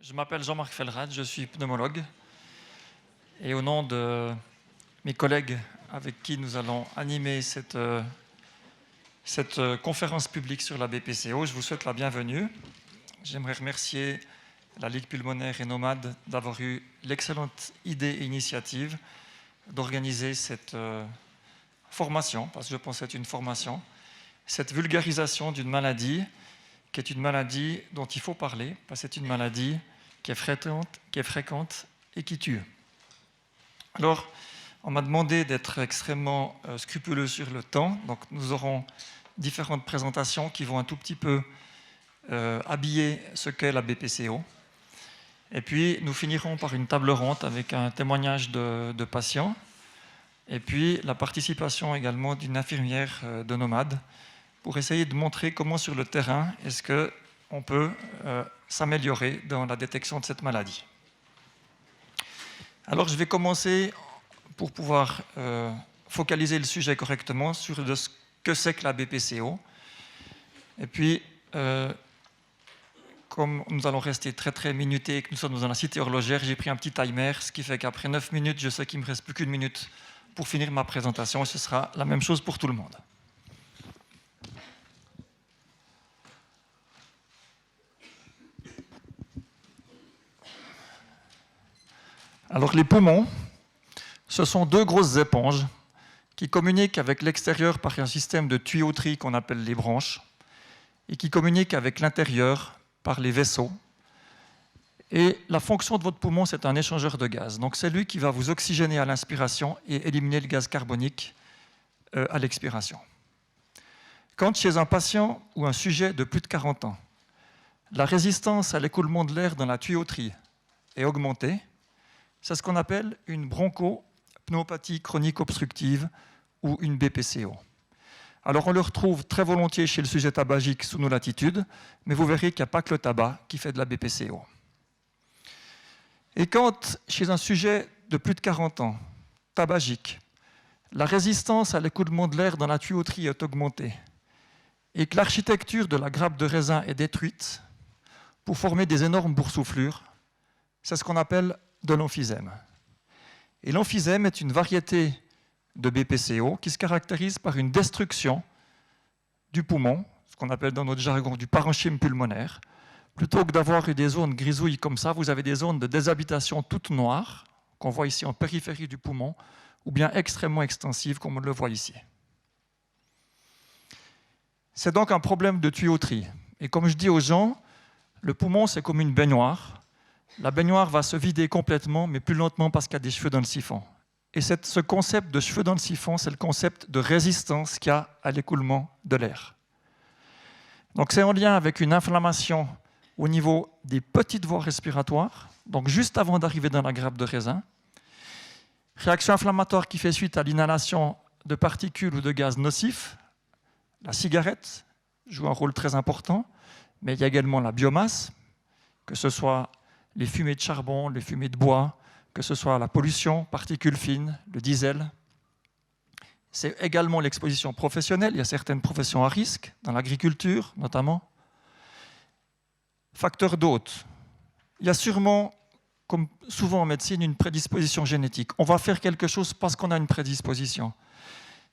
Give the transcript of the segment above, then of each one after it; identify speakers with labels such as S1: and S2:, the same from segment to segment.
S1: Je m'appelle Jean-Marc Felrad, je suis pneumologue. Et au nom de mes collègues avec qui nous allons animer cette conférence publique sur la BPCO, je vous souhaite la bienvenue. J'aimerais remercier la Ligue pulmonaire et Nomade d'avoir eu l'excellente idée et initiative d'organiser cette formation, parce que je pense que c'est une formation, cette vulgarisation d'une maladie qui est une maladie dont il faut parler, parce que c'est une maladie qui est fréquente et qui tue. Alors, on m'a demandé d'être extrêmement scrupuleux sur le temps, donc nous aurons différentes présentations qui vont un tout petit peu habiller ce qu'est la BPCO. Et puis, nous finirons par une table ronde avec un témoignage de patients, et puis la participation également d'une infirmière de Nomade, pour essayer de montrer comment sur le terrain est-ce qu'on peut s'améliorer dans la détection de cette maladie. Alors je vais commencer pour pouvoir focaliser le sujet correctement sur ce que c'est que la BPCO. Et puis, comme nous allons rester très minutés et que nous sommes dans la cité horlogère, j'ai pris un petit timer, ce qui fait qu'après 9 minutes, je sais qu'il ne me reste plus qu'une minute pour finir ma présentation et ce sera la même chose pour tout le monde. Alors les poumons, ce sont deux grosses éponges qui communiquent avec l'extérieur par un système de tuyauterie qu'on appelle les branches et qui communiquent avec l'intérieur par les vaisseaux. Et la fonction de votre poumon, c'est un échangeur de gaz. Donc c'est lui qui va vous oxygéner à l'inspiration et éliminer le gaz carbonique à l'expiration. Quand chez un patient ou un sujet de plus de 40 ans, la résistance à l'écoulement de l'air dans la tuyauterie est augmentée, c'est ce qu'on appelle une bronchopneumopathie chronique obstructive ou une BPCO. Alors on le retrouve très volontiers chez le sujet tabagique sous nos latitudes, mais vous verrez qu'il n'y a pas que le tabac qui fait de la BPCO. Et quand, chez un sujet de plus de 40 ans, tabagique, la résistance à l'écoulement de l'air dans la tuyauterie est augmentée et que l'architecture de la grappe de raisin est détruite pour former des énormes boursouflures, c'est ce qu'on appelle de l'emphysème. Et l'emphysème est une variété de BPCO qui se caractérise par une destruction du poumon, ce qu'on appelle dans notre jargon du parenchyme pulmonaire. Plutôt que d'avoir des zones grisouilles comme ça, vous avez des zones de déshabitation toutes noires, qu'on voit ici en périphérie du poumon, ou bien extrêmement extensives, comme on le voit ici. C'est donc un problème de tuyauterie. Et comme je dis aux gens, le poumon, c'est comme une baignoire. La baignoire va se vider complètement, mais plus lentement parce qu'il y a des cheveux dans le siphon. Et ce concept de cheveux dans le siphon, c'est le concept de résistance qu'il y a à l'écoulement de l'air. Donc c'est en lien avec une inflammation au niveau des petites voies respiratoires, donc juste avant d'arriver dans la grappe de raisin. Réaction inflammatoire qui fait suite à l'inhalation de particules ou de gaz nocifs. La cigarette joue un rôle très important, mais il y a également la biomasse, que ce soit les fumées de charbon, les fumées de bois, que ce soit la pollution, particules fines, le diesel. C'est également l'exposition professionnelle. Il y a certaines professions à risque, dans l'agriculture notamment. Facteur d'hôte. Il y a sûrement, comme souvent en médecine, une prédisposition génétique. On va faire quelque chose parce qu'on a une prédisposition.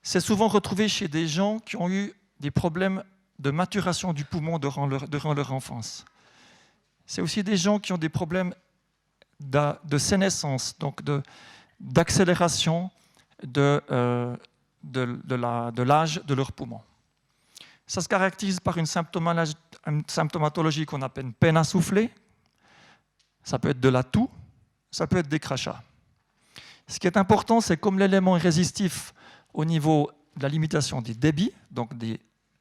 S1: C'est souvent retrouvé chez des gens qui ont eu des problèmes de maturation du poumon durant leur enfance. C'est aussi des gens qui ont des problèmes de sénescence, donc d'accélération de l'âge de leur poumon. Ça se caractérise par une symptomatologie qu'on appelle peine à souffler. Ça peut être de la toux, ça peut être des crachats. Ce qui est important, c'est comme l'élément est résistif au niveau de la limitation des débits, donc des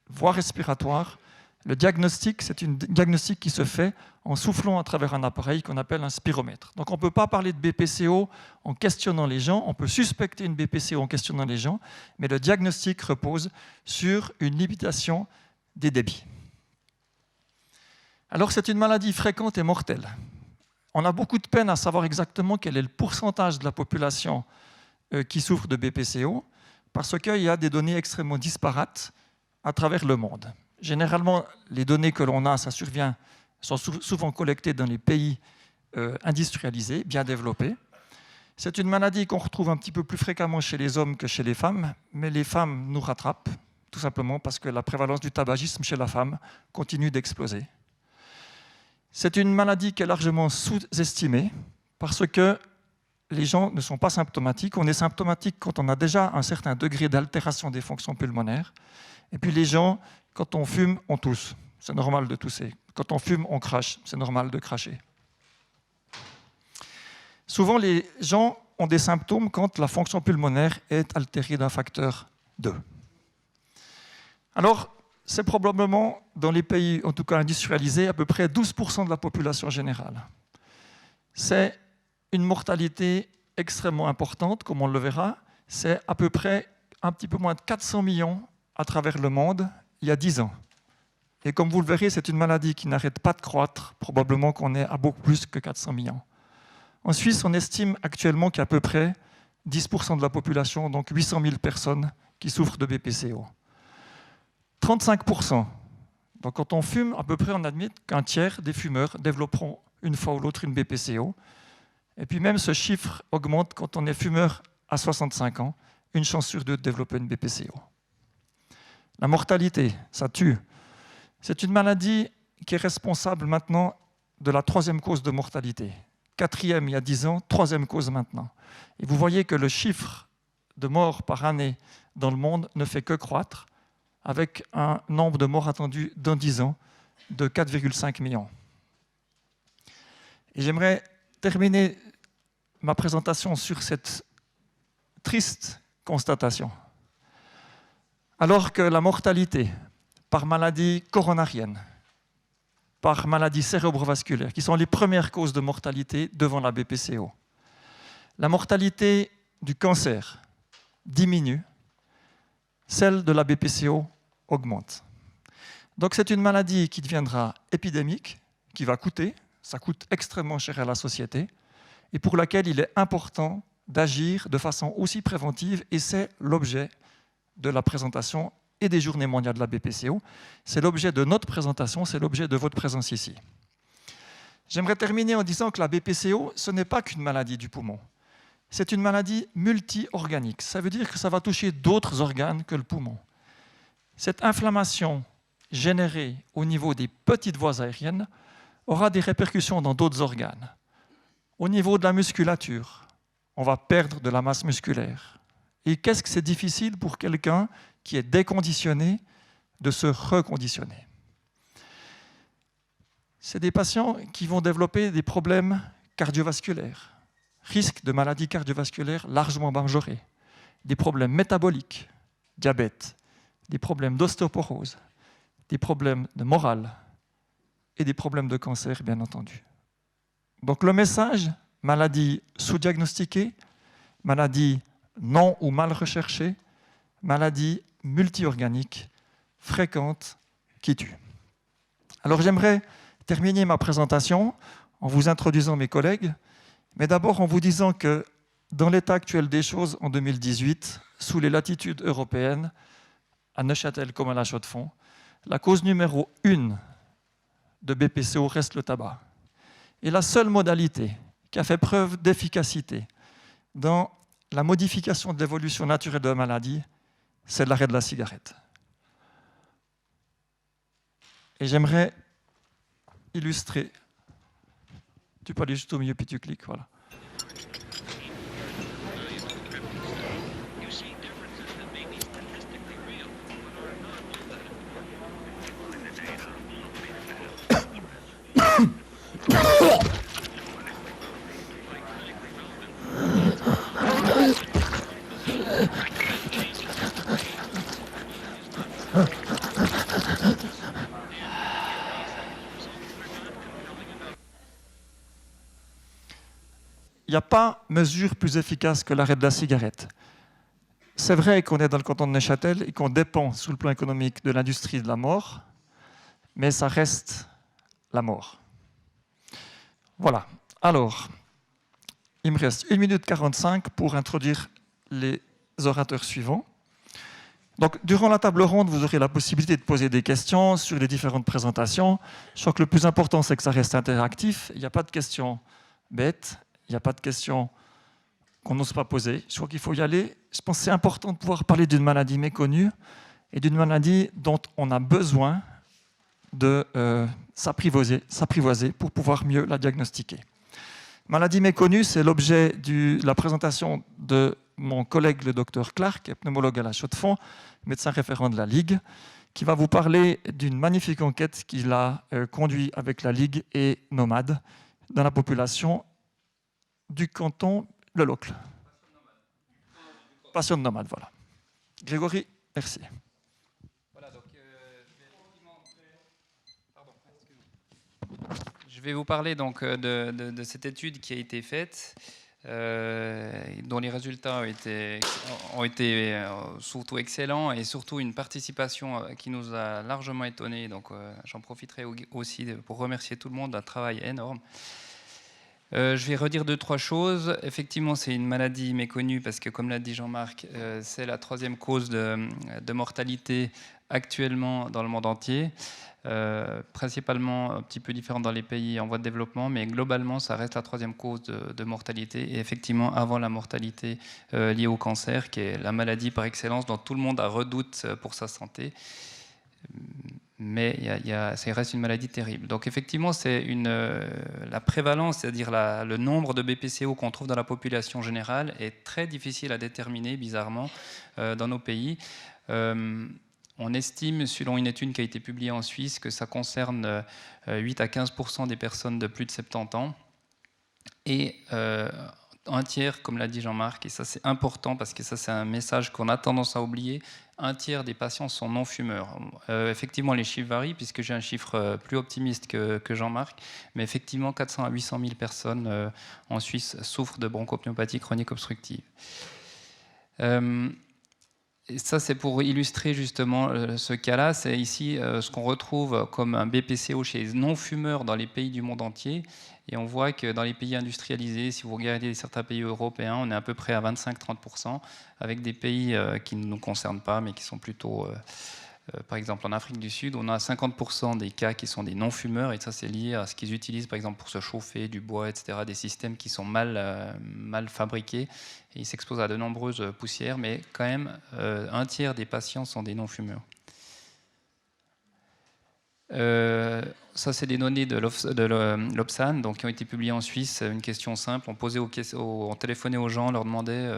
S1: voies respiratoires, le diagnostic, c'est un diagnostic qui se fait en soufflant à travers un appareil qu'on appelle un spiromètre. Donc on ne peut pas parler de BPCO en questionnant les gens, on peut suspecter une BPCO en questionnant les gens, mais le diagnostic repose sur une limitation des débits. Alors c'est une maladie fréquente et mortelle. On a beaucoup de peine à savoir exactement quel est le pourcentage de la population qui souffre de BPCO, parce qu'il y a des données extrêmement disparates à travers le monde. Généralement, les données que l'on a, ça survient, sont souvent collectées dans les pays industrialisée, bien développée. C'est une maladie qu'on retrouve un petit peu plus fréquemment chez les hommes que chez les femmes, mais les femmes nous rattrapent, tout simplement parce que la prévalence du tabagisme chez la femme continue d'exploser. C'est une maladie qui est largement sous-estimée parce que les gens ne sont pas symptomatiques. On est symptomatique quand on a déjà un certain degré d'altération des fonctions pulmonaires. Et puis les gens, quand on fume, on tousse. C'est normal de tousser. Quand on fume, on crache. C'est normal de cracher. Souvent, les gens ont des symptômes quand la fonction pulmonaire est altérée d'un facteur 2. Alors, c'est probablement, dans les pays, en tout cas industrialisés, à peu près 12% de la population générale. C'est une mortalité extrêmement importante, comme on le verra. C'est à peu près un petit peu moins de 400 millions à travers le monde il y a 10 ans. Et comme vous le verrez, c'est une maladie qui n'arrête pas de croître. Probablement qu'on est à beaucoup plus que 400 millions. En Suisse, on estime actuellement qu'il y a à peu près 10% de la population, donc 800 000 personnes, qui souffrent de BPCO. 35%. Donc quand on fume, à peu près, on admet qu'un tiers des fumeurs développeront une fois ou l'autre une BPCO. Et puis même ce chiffre augmente quand on est fumeur à 65 ans, une chance sur 2 de développer une BPCO. La mortalité, ça tue. C'est une maladie qui est responsable maintenant de la 3e cause de mortalité. 4e il y a 10 ans, 3e cause maintenant. Et vous voyez que le chiffre de morts par année dans le monde ne fait que croître, avec un nombre de morts attendus dans 10 ans de 4,5 millions. Et j'aimerais terminer ma présentation sur cette triste constatation. Alors que la mortalité par maladie coronarienne, par maladie cérébrovasculaire, qui sont les premières causes de mortalité devant la BPCO, la mortalité du cancer diminue, celle de la BPCO augmente. Donc c'est une maladie qui deviendra épidémique, qui va coûter, ça coûte extrêmement cher à la société, et pour laquelle il est important d'agir de façon aussi préventive, et c'est l'objet de la présentation et des Journées mondiales de la BPCO. C'est l'objet de notre présentation, c'est l'objet de votre présence ici. J'aimerais terminer en disant que la BPCO, ce n'est pas qu'une maladie du poumon. C'est une maladie multi-organique. Ça veut dire que ça va toucher d'autres organes que le poumon. Cette inflammation générée au niveau des petites voies aériennes aura des répercussions dans d'autres organes. Au niveau de la musculature, on va perdre de la masse musculaire. Et qu'est-ce que c'est difficile pour quelqu'un qui est déconditionné de se reconditionner. C'est des patients qui vont développer des problèmes cardiovasculaires, risque de maladies cardiovasculaires largement majorés, des problèmes métaboliques, diabète, des problèmes d'ostéoporose, des problèmes de morale et des problèmes de cancer, bien entendu. Donc le message, maladie sous-diagnostiquée, maladie non ou mal recherchée, maladie multi-organique, fréquente, qui tue. Alors j'aimerais terminer ma présentation en vous introduisant mes collègues, mais d'abord en vous disant que dans l'état actuel des choses en 2018, sous les latitudes européennes, à Neuchâtel comme à La Chaux-de-Fonds, la cause numéro 1 de BPCO reste le tabac. Et la seule modalité qui a fait preuve d'efficacité dans la modification de l'évolution naturelle de la maladie, c'est l'arrêt de la cigarette. Et j'aimerais illustrer. Tu peux aller juste au milieu puis tu cliques, voilà. Il n'y a pas mesure plus efficace que l'arrêt de la cigarette. C'est vrai qu'on est dans le canton de Neuchâtel et qu'on dépend, sous le plan économique, de l'industrie de la mort, mais ça reste la mort. Voilà. Alors, il me reste 1 minute 45 pour introduire les orateurs suivants. Donc, durant la table ronde, vous aurez la possibilité de poser des questions sur les différentes présentations. Je crois que le plus important, c'est que ça reste interactif. Il n'y a pas de questions bête, il n'y a pas de questions qu'on n'ose pas poser. Je crois qu'il faut y aller. Je pense que c'est important de pouvoir parler d'une maladie méconnue et d'une maladie dont on a besoin de s'apprivoiser pour pouvoir mieux la diagnostiquer. Maladie méconnue, c'est l'objet de la présentation de mon collègue, le docteur Clark, pneumologue à la Chaux-de-Fonds, médecin référent de la Ligue, qui va vous parler d'une magnifique enquête qu'il a conduite avec la Ligue et Nomade dans la population du canton Le Locle. Passion de nomade, voilà. Grégory, merci.
S2: Voilà, donc, je vais vous parler donc de cette étude qui a été faite, dont les résultats ont été surtout excellents et surtout une participation qui nous a largement étonnés. Donc j'en profiterai aussi pour remercier tout le monde d'un travail énorme. Je vais redire 2-3 choses. Effectivement, c'est une maladie méconnue parce que, comme l'a dit Jean-Marc, c'est la 3e cause de mortalité actuellement dans le monde entier. Principalement un petit peu différente dans les pays en voie de développement, mais globalement, ça reste la 3e cause de mortalité. Et effectivement, avant la mortalité liée au cancer, qui est la maladie par excellence dont tout le monde a redoute pour sa santé. Mais ça reste une maladie terrible. Donc effectivement, c'est la prévalence, c'est-à-dire le nombre de BPCO qu'on trouve dans la population générale est très difficile à déterminer, bizarrement, dans nos pays. On estime, selon une étude qui a été publiée en Suisse, que ça concerne 8 à 15% des personnes de plus de 70 ans. Et un tiers, comme l'a dit Jean-Marc, et ça c'est important parce que ça c'est un message qu'on a tendance à oublier, un tiers des patients sont non-fumeurs. Effectivement, les chiffres varient puisque j'ai un chiffre plus optimiste que Jean-Marc, mais effectivement 400 à 800 000 personnes en Suisse souffrent de bronchopneumopathie chronique obstructive. Et ça, c'est pour illustrer justement ce cas-là. C'est ici ce qu'on retrouve comme un BPCO chez les non-fumeurs dans les pays du monde entier. Et on voit que dans les pays industrialisés, si vous regardez certains pays européens, on est à peu près à 25-30%, avec des pays qui ne nous concernent pas, mais qui sont plutôt... par exemple, en Afrique du Sud, on a 50% des cas qui sont des non-fumeurs, et ça, c'est lié à ce qu'ils utilisent, par exemple, pour se chauffer, du bois, etc., des systèmes qui sont mal fabriqués, et ils s'exposent à de nombreuses poussières, mais quand même, un tiers des patients sont des non-fumeurs. Ça, c'est des données de l'Obsan, donc, qui ont été publiées en Suisse. Une question simple, on téléphonait aux gens, on leur demandait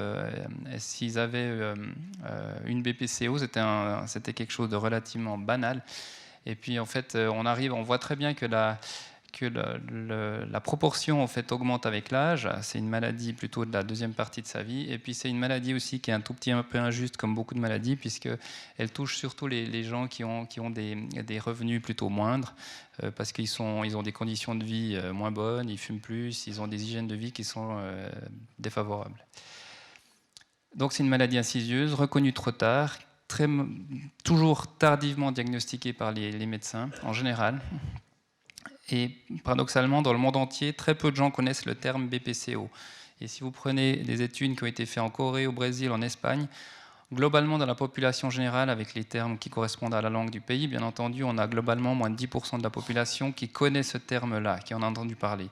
S2: s'ils avaient une BPCO. C'était quelque chose de relativement banal. Et puis, en fait, on voit très bien que la proportion en fait augmente avec l'âge. C'est une maladie plutôt de la 2e partie de sa vie. Et puis c'est une maladie aussi qui est un peu injuste comme beaucoup de maladies, puisqu'elle touche surtout les gens qui ont des revenus plutôt moindres, parce qu'ils ont des conditions de vie moins bonnes, ils fument plus, ils ont des hygiènes de vie qui sont défavorables. Donc c'est une maladie insidieuse, reconnue trop tard, toujours tardivement diagnostiquée par les médecins en général. Et paradoxalement, dans le monde entier, très peu de gens connaissent le terme BPCO. Et si vous prenez des études qui ont été faites en Corée, au Brésil, en Espagne, globalement, dans la population générale, avec les termes qui correspondent à la langue du pays, bien entendu, on a globalement moins de 10% de la population qui connaît ce terme-là, qui en a entendu parler.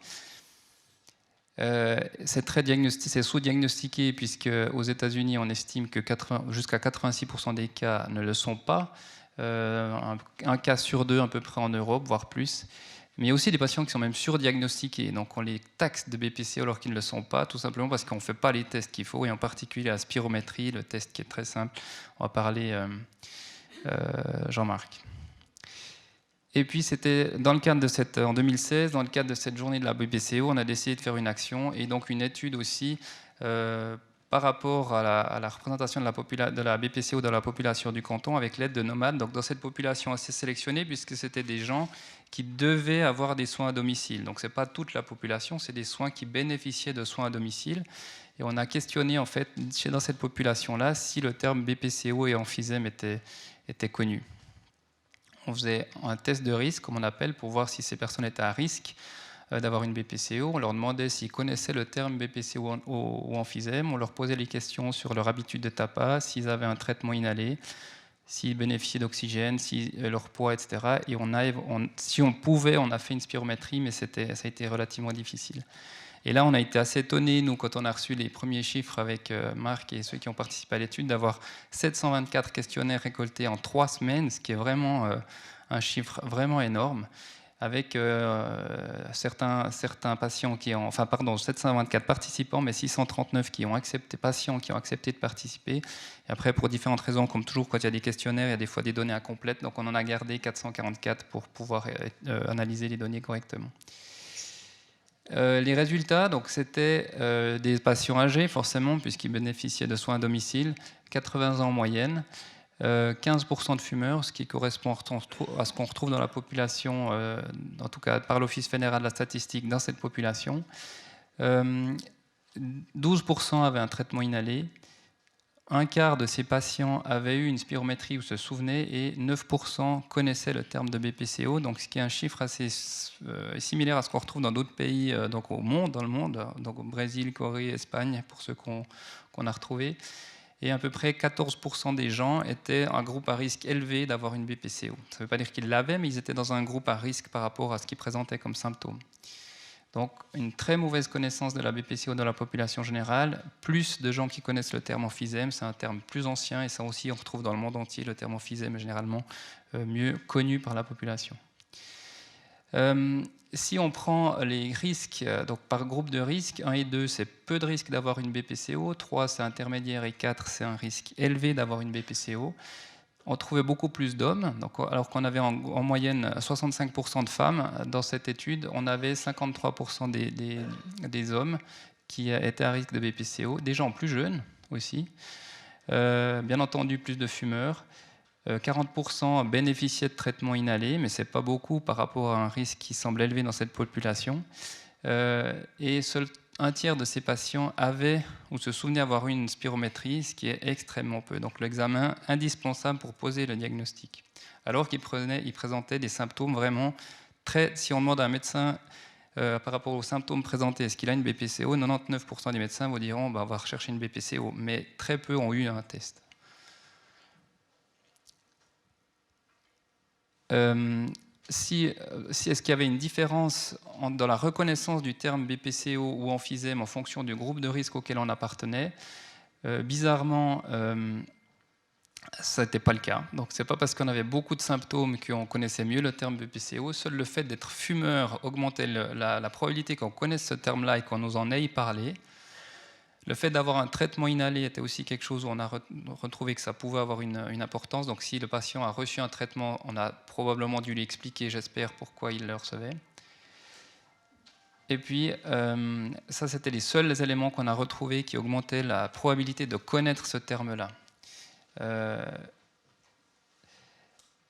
S2: C'est sous-diagnostiqué, puisque aux États-Unis, on estime que jusqu'à 86% des cas ne le sont pas. Un cas sur 2 à peu près en Europe, voire plus. Mais il y a aussi des patients qui sont même surdiagnostiqués. Donc on les taxe de BPCO alors qu'ils ne le sont pas, tout simplement parce qu'on ne fait pas les tests qu'il faut, et en particulier la spirométrie, le test qui est très simple. On va parler Jean-Marc. Et puis c'était en 2016, dans le cadre de cette journée de la BPCO, on a décidé de faire une action et donc une étude aussi par rapport à la représentation de la BPCO dans la population du canton avec l'aide de Nomade. Donc dans cette population assez sélectionnée, puisque c'était des gens qui devaient avoir des soins à domicile. Donc ce n'est pas toute la population, c'est des soins qui bénéficiaient de soins à domicile. Et on a questionné en fait dans cette population-là si le terme BPCO et emphysème était connu. On faisait un test de risque, comme on appelle, pour voir si ces personnes étaient à risque d'avoir une BPCO. On leur demandait s'ils connaissaient le terme BPCO ou emphysème. On leur posait les questions sur leur habitude de tabac, s'ils avaient un traitement inhalé, s'ils bénéficiaient d'oxygène, leur poids, etc. Et si on pouvait, on a fait une spirométrie, mais ça a été relativement difficile. Et là, on a été assez étonnés, nous, quand on a reçu les premiers chiffres avec Marc et ceux qui ont participé à l'étude, d'avoir 724 questionnaires récoltés en 3 semaines, ce qui est vraiment un chiffre vraiment énorme, avec certains patients qui ont, 724 participants, mais 639 patients qui ont accepté de participer. Et après, pour différentes raisons, comme toujours, quand il y a des questionnaires, il y a des fois des données incomplètes, donc on en a gardé 444 pour pouvoir analyser les données correctement. Les résultats, donc c'était des patients âgés, forcément, puisqu'ils bénéficiaient de soins à domicile, 80 ans en moyenne. 15% de fumeurs, ce qui correspond à ce qu'on retrouve dans la population, en tout cas par l'Office fédéral de la statistique, dans cette population. 12% avaient un traitement inhalé. Un quart de ces patients avaient eu une spirométrie ou se souvenaient, et 9% connaissaient le terme de BPCO, donc ce qui est un chiffre assez similaire à ce qu'on retrouve dans d'autres pays donc dans le monde, donc au Brésil, Corée, Espagne, pour ceux qu'on a retrouvés. Et à peu près 14% des gens étaient un groupe à risque élevé d'avoir une BPCO. Ça ne veut pas dire qu'ils l'avaient, mais ils étaient dans un groupe à risque par rapport à ce qu'ils présentaient comme symptômes. Donc une très mauvaise connaissance de la BPCO dans la population générale, plus de gens qui connaissent le terme emphysème, c'est un terme plus ancien, et ça aussi on retrouve dans le monde entier, le terme emphysème est généralement mieux connu par la population. Si on prend les risques donc par groupe de risques, 1 et 2, c'est peu de risque d'avoir une BPCO, 3, c'est intermédiaire, et 4, c'est un risque élevé d'avoir une BPCO. On trouvait beaucoup plus d'hommes, alors qu'on avait en moyenne 65% de femmes. Dans cette étude, on avait 53% des hommes qui étaient à risque de BPCO, des gens plus jeunes aussi, bien entendu plus de fumeurs. 40% bénéficiaient de traitements inhalés, mais ce n'est pas beaucoup par rapport à un risque qui semble élevé dans cette population. Et seul un tiers de ces patients avaient ou se souvenaient avoir eu une spirométrie, ce qui est extrêmement peu. Donc l'examen indispensable pour poser le diagnostic. Alors qu'ils présentaient des symptômes vraiment très... Si on demande à un médecin par rapport aux symptômes présentés, est-ce qu'il a une BPCO, 99% des médecins vous diront on va rechercher une BPCO, mais très peu ont eu un test. Est-ce qu'il y avait une différence dans la reconnaissance du terme BPCO ou emphysème en fonction du groupe de risque auquel on appartenait? Bizarrement, ça n'était pas le cas. Donc c'est pas parce qu'on avait beaucoup de symptômes qu'on connaissait mieux le terme BPCO. Seul le fait d'être fumeur augmentait la probabilité qu'on connaisse ce terme-là et qu'on nous en ait parlé. Le fait d'avoir un traitement inhalé était aussi quelque chose où on a retrouvé que ça pouvait avoir une importance. Donc si le patient a reçu un traitement, on a probablement dû lui expliquer, j'espère, pourquoi il le recevait. Et puis, ça, c'était les seuls éléments qu'on a retrouvés qui augmentaient la probabilité de connaître ce terme-là.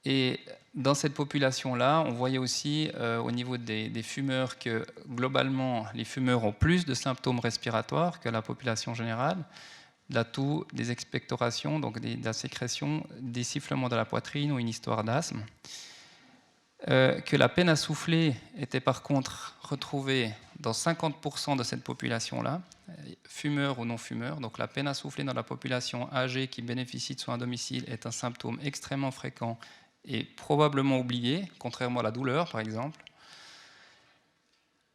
S2: Et dans cette population-là, on voyait aussi au niveau des fumeurs que globalement, les fumeurs ont plus de symptômes respiratoires que la population générale, de la toux, des expectorations, donc de la sécrétion, des sifflements de la poitrine ou une histoire d'asthme. Que la peine à souffler était par contre retrouvée dans 50% de cette population-là, fumeurs ou non fumeurs. Donc la peine à souffler dans la population âgée qui bénéficie de soins à domicile est un symptôme extrêmement fréquent et probablement oublié, contrairement à la douleur par exemple.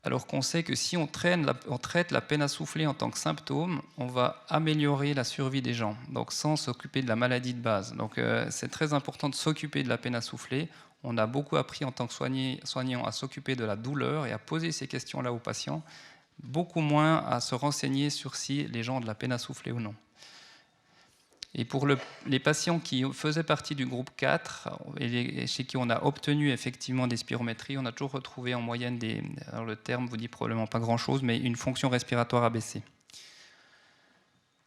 S2: Alors qu'on sait que si on traite la peine à souffler en tant que symptôme, on va améliorer la survie des gens, donc sans s'occuper de la maladie de base. Donc c'est très important de s'occuper de la peine à souffler. On a beaucoup appris en tant que soignant à s'occuper de la douleur et à poser ces questions-là aux patients, beaucoup moins à se renseigner sur si les gens ont de la peine à souffler ou non. Et pour les patients qui faisaient partie du groupe 4 et chez qui on a obtenu effectivement des spirométries, on a toujours retrouvé en moyenne alors le terme vous dit probablement pas grand-chose, mais une fonction respiratoire abaissée.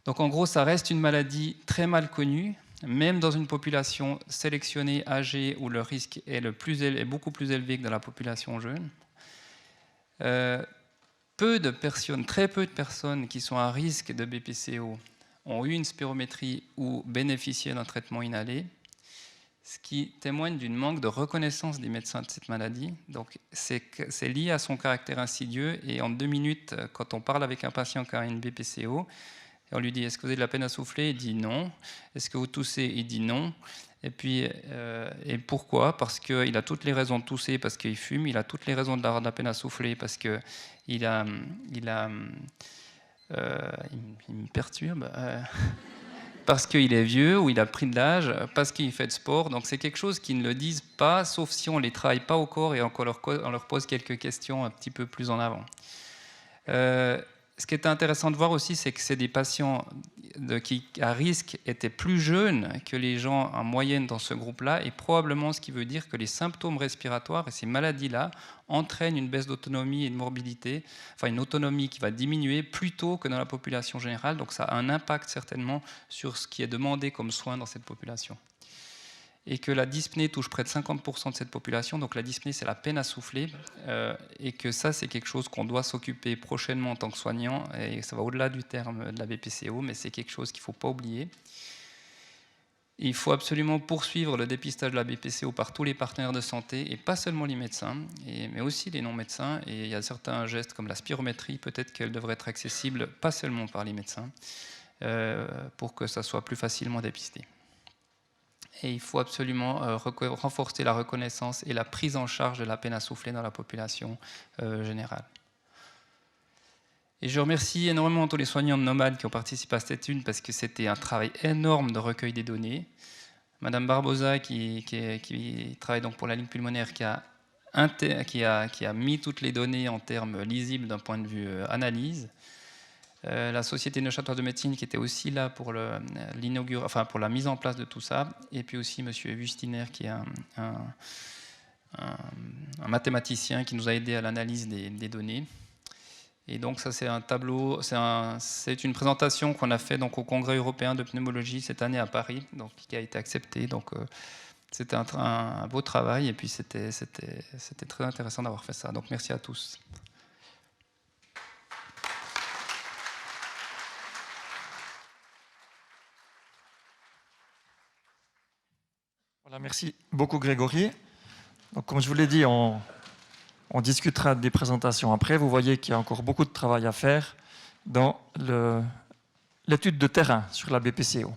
S2: Donc en gros, ça reste une maladie très mal connue, même dans une population sélectionnée âgée où le risque est beaucoup plus élevé que dans la population jeune. Très peu de personnes qui sont à risque de BPCO ont eu une spirométrie ou bénéficié d'un traitement inhalé, ce qui témoigne d'un manque de reconnaissance des médecins de cette maladie. Donc c'est lié à son caractère insidieux, et en 2 minutes, quand on parle avec un patient qui a une BPCO, on lui dit « Est-ce que vous avez de la peine à souffler ?» Il dit « Non. » « Est-ce que vous toussez ?» Il dit « Non. » Et pourquoi? Parce qu'il a toutes les raisons de tousser, parce qu'il fume, il a toutes les raisons d'avoir de la peine à souffler, parce qu'il il me perturbe, parce qu'il est vieux ou il a pris de l'âge, parce qu'il fait de sport. Donc c'est quelque chose qu'ils ne le disent pas, sauf si on ne les travaille pas au corps et on leur pose quelques questions un petit peu plus en avant. Ce qui est intéressant de voir aussi, c'est que c'est des patients qui, à risque, étaient plus jeunes que les gens en moyenne dans ce groupe-là, et probablement ce qui veut dire que les symptômes respiratoires et ces maladies-là entraînent une baisse d'autonomie et de morbidité, enfin une autonomie qui va diminuer plus tôt que dans la population générale, donc ça a un impact certainement sur ce qui est demandé comme soin dans cette population. Et que la dyspnée touche près de 50% de cette population, donc la dyspnée c'est la peine à souffler, et que ça c'est quelque chose qu'on doit s'occuper prochainement en tant que soignant, et ça va au-delà du terme de la BPCO, mais c'est quelque chose qu'il ne faut pas oublier. Et il faut absolument poursuivre le dépistage de la BPCO par tous les partenaires de santé, et pas seulement les médecins, mais aussi les non-médecins, et il y a certains gestes comme la spirométrie, peut-être qu'elle devrait être accessible pas seulement par les médecins, pour que ça soit plus facilement dépisté. Et il faut absolument renforcer la reconnaissance et la prise en charge de la peine à souffler dans la population générale. Et je remercie énormément tous les soignants de Nomade qui ont participé à cette étude parce que c'était un travail énorme de recueil des données. Madame Barbosa, qui travaille donc pour la Ligue pulmonaire, qui a mis toutes les données en termes lisibles d'un point de vue analyse. La Société neuchâteloise de médecine qui était aussi là pour la mise en place de tout ça, et puis aussi M. Wustiner qui est un mathématicien qui nous a aidé à l'analyse des données. Et donc ça c'est un tableau, c'est une présentation qu'on a fait donc au Congrès européen de pneumologie cette année à Paris, donc qui a été accepté. Donc c'était un beau travail et puis c'était très intéressant d'avoir fait ça. Donc merci à tous.
S1: Voilà, merci beaucoup Grégory. Donc, comme je vous l'ai dit, on discutera des présentations après. Vous voyez qu'il y a encore beaucoup de travail à faire dans l'étude de terrain sur la BPCO.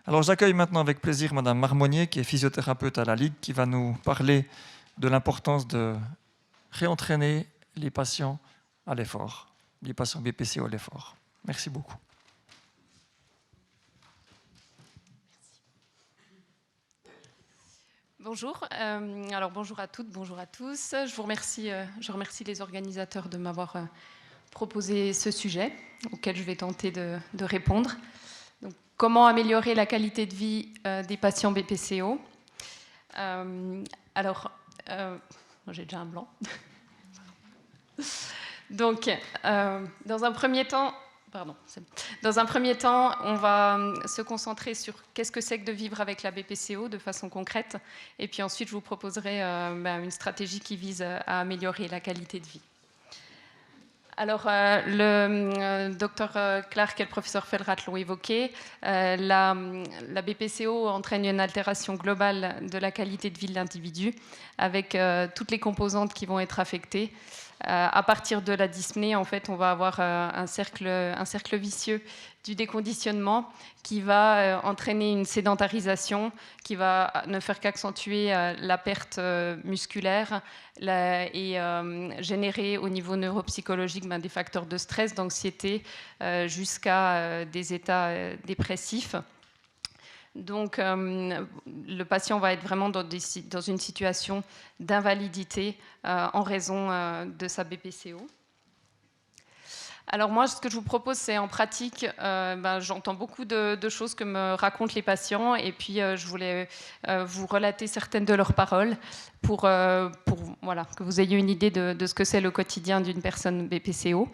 S1: Alors j'accueille maintenant avec plaisir Madame Marmonnier, qui est physiothérapeute à la Ligue, qui va nous parler de l'importance de réentraîner les patients à l'effort, les patients BPCO à l'effort. Merci beaucoup.
S3: Bonjour, alors bonjour à toutes, bonjour à tous. Je remercie les organisateurs de m'avoir proposé ce sujet auquel je vais tenter de répondre. Donc, comment améliorer la qualité de vie des patients BPCO? J'ai déjà un blanc. Donc, dans un premier temps, on va se concentrer sur qu'est-ce que c'est que de vivre avec la BPCO de façon concrète. Et puis ensuite, je vous proposerai une stratégie qui vise à améliorer la qualité de vie. Alors, le docteur Clark et le professeur Felrat l'ont évoqué. La BPCO entraîne une altération globale de la qualité de vie de l'individu avec toutes les composantes qui vont être affectées. À partir de la dyspnée, en fait, on va avoir un cercle vicieux du déconditionnement qui va entraîner une sédentarisation, qui va ne faire qu'accentuer la perte musculaire et générer au niveau neuropsychologique des facteurs de stress, d'anxiété, jusqu'à des états dépressifs. Donc, le patient va être vraiment dans une situation d'invalidité en raison de sa BPCO. Alors moi, ce que je vous propose, c'est en pratique, j'entends beaucoup de choses que me racontent les patients, et puis je voulais vous relater certaines de leurs paroles pour que vous ayez une idée de ce que c'est le quotidien d'une personne BPCO.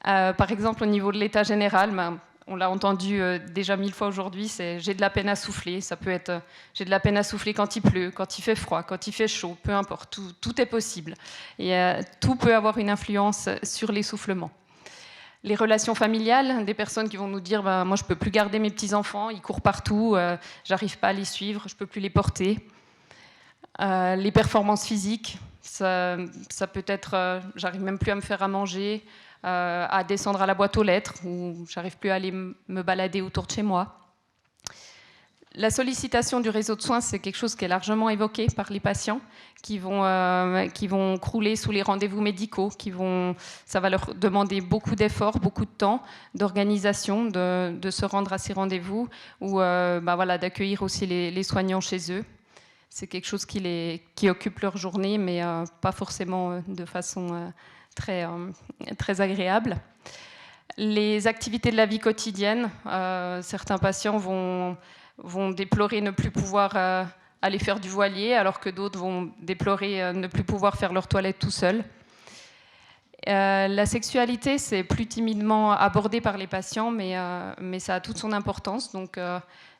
S3: Par exemple, au niveau de l'état général, on l'a entendu déjà 1000 fois aujourd'hui, c'est j'ai de la peine à souffler. Ça peut être j'ai de la peine à souffler quand il pleut, quand il fait froid, quand il fait chaud, peu importe, tout est possible. Et tout peut avoir une influence sur l'essoufflement. Les relations familiales, des personnes qui vont nous dire moi je peux plus garder mes petits-enfants, ils courent partout, j'arrive pas à les suivre, je peux plus les porter. Les performances physiques, ça peut être j'arrive même plus à me faire à manger, à descendre à la boîte aux lettres, ou j'arrive plus à aller me balader autour de chez moi. La sollicitation du réseau de soins, c'est quelque chose qui est largement évoqué par les patients qui vont crouler sous les rendez-vous médicaux, ça va leur demander beaucoup d'efforts, beaucoup de temps, d'organisation, de se rendre à ces rendez-vous ou voilà, d'accueillir aussi les soignants chez eux. C'est quelque chose qui occupe leur journée, mais pas forcément de façon très agréable. Les activités de la vie quotidienne, certains patients vont déplorer ne plus pouvoir aller faire du voilier, alors que d'autres vont déplorer ne plus pouvoir faire leur toilette tout seuls. La sexualité, c'est plus timidement abordé par les patients, mais ça a toute son importance. Donc,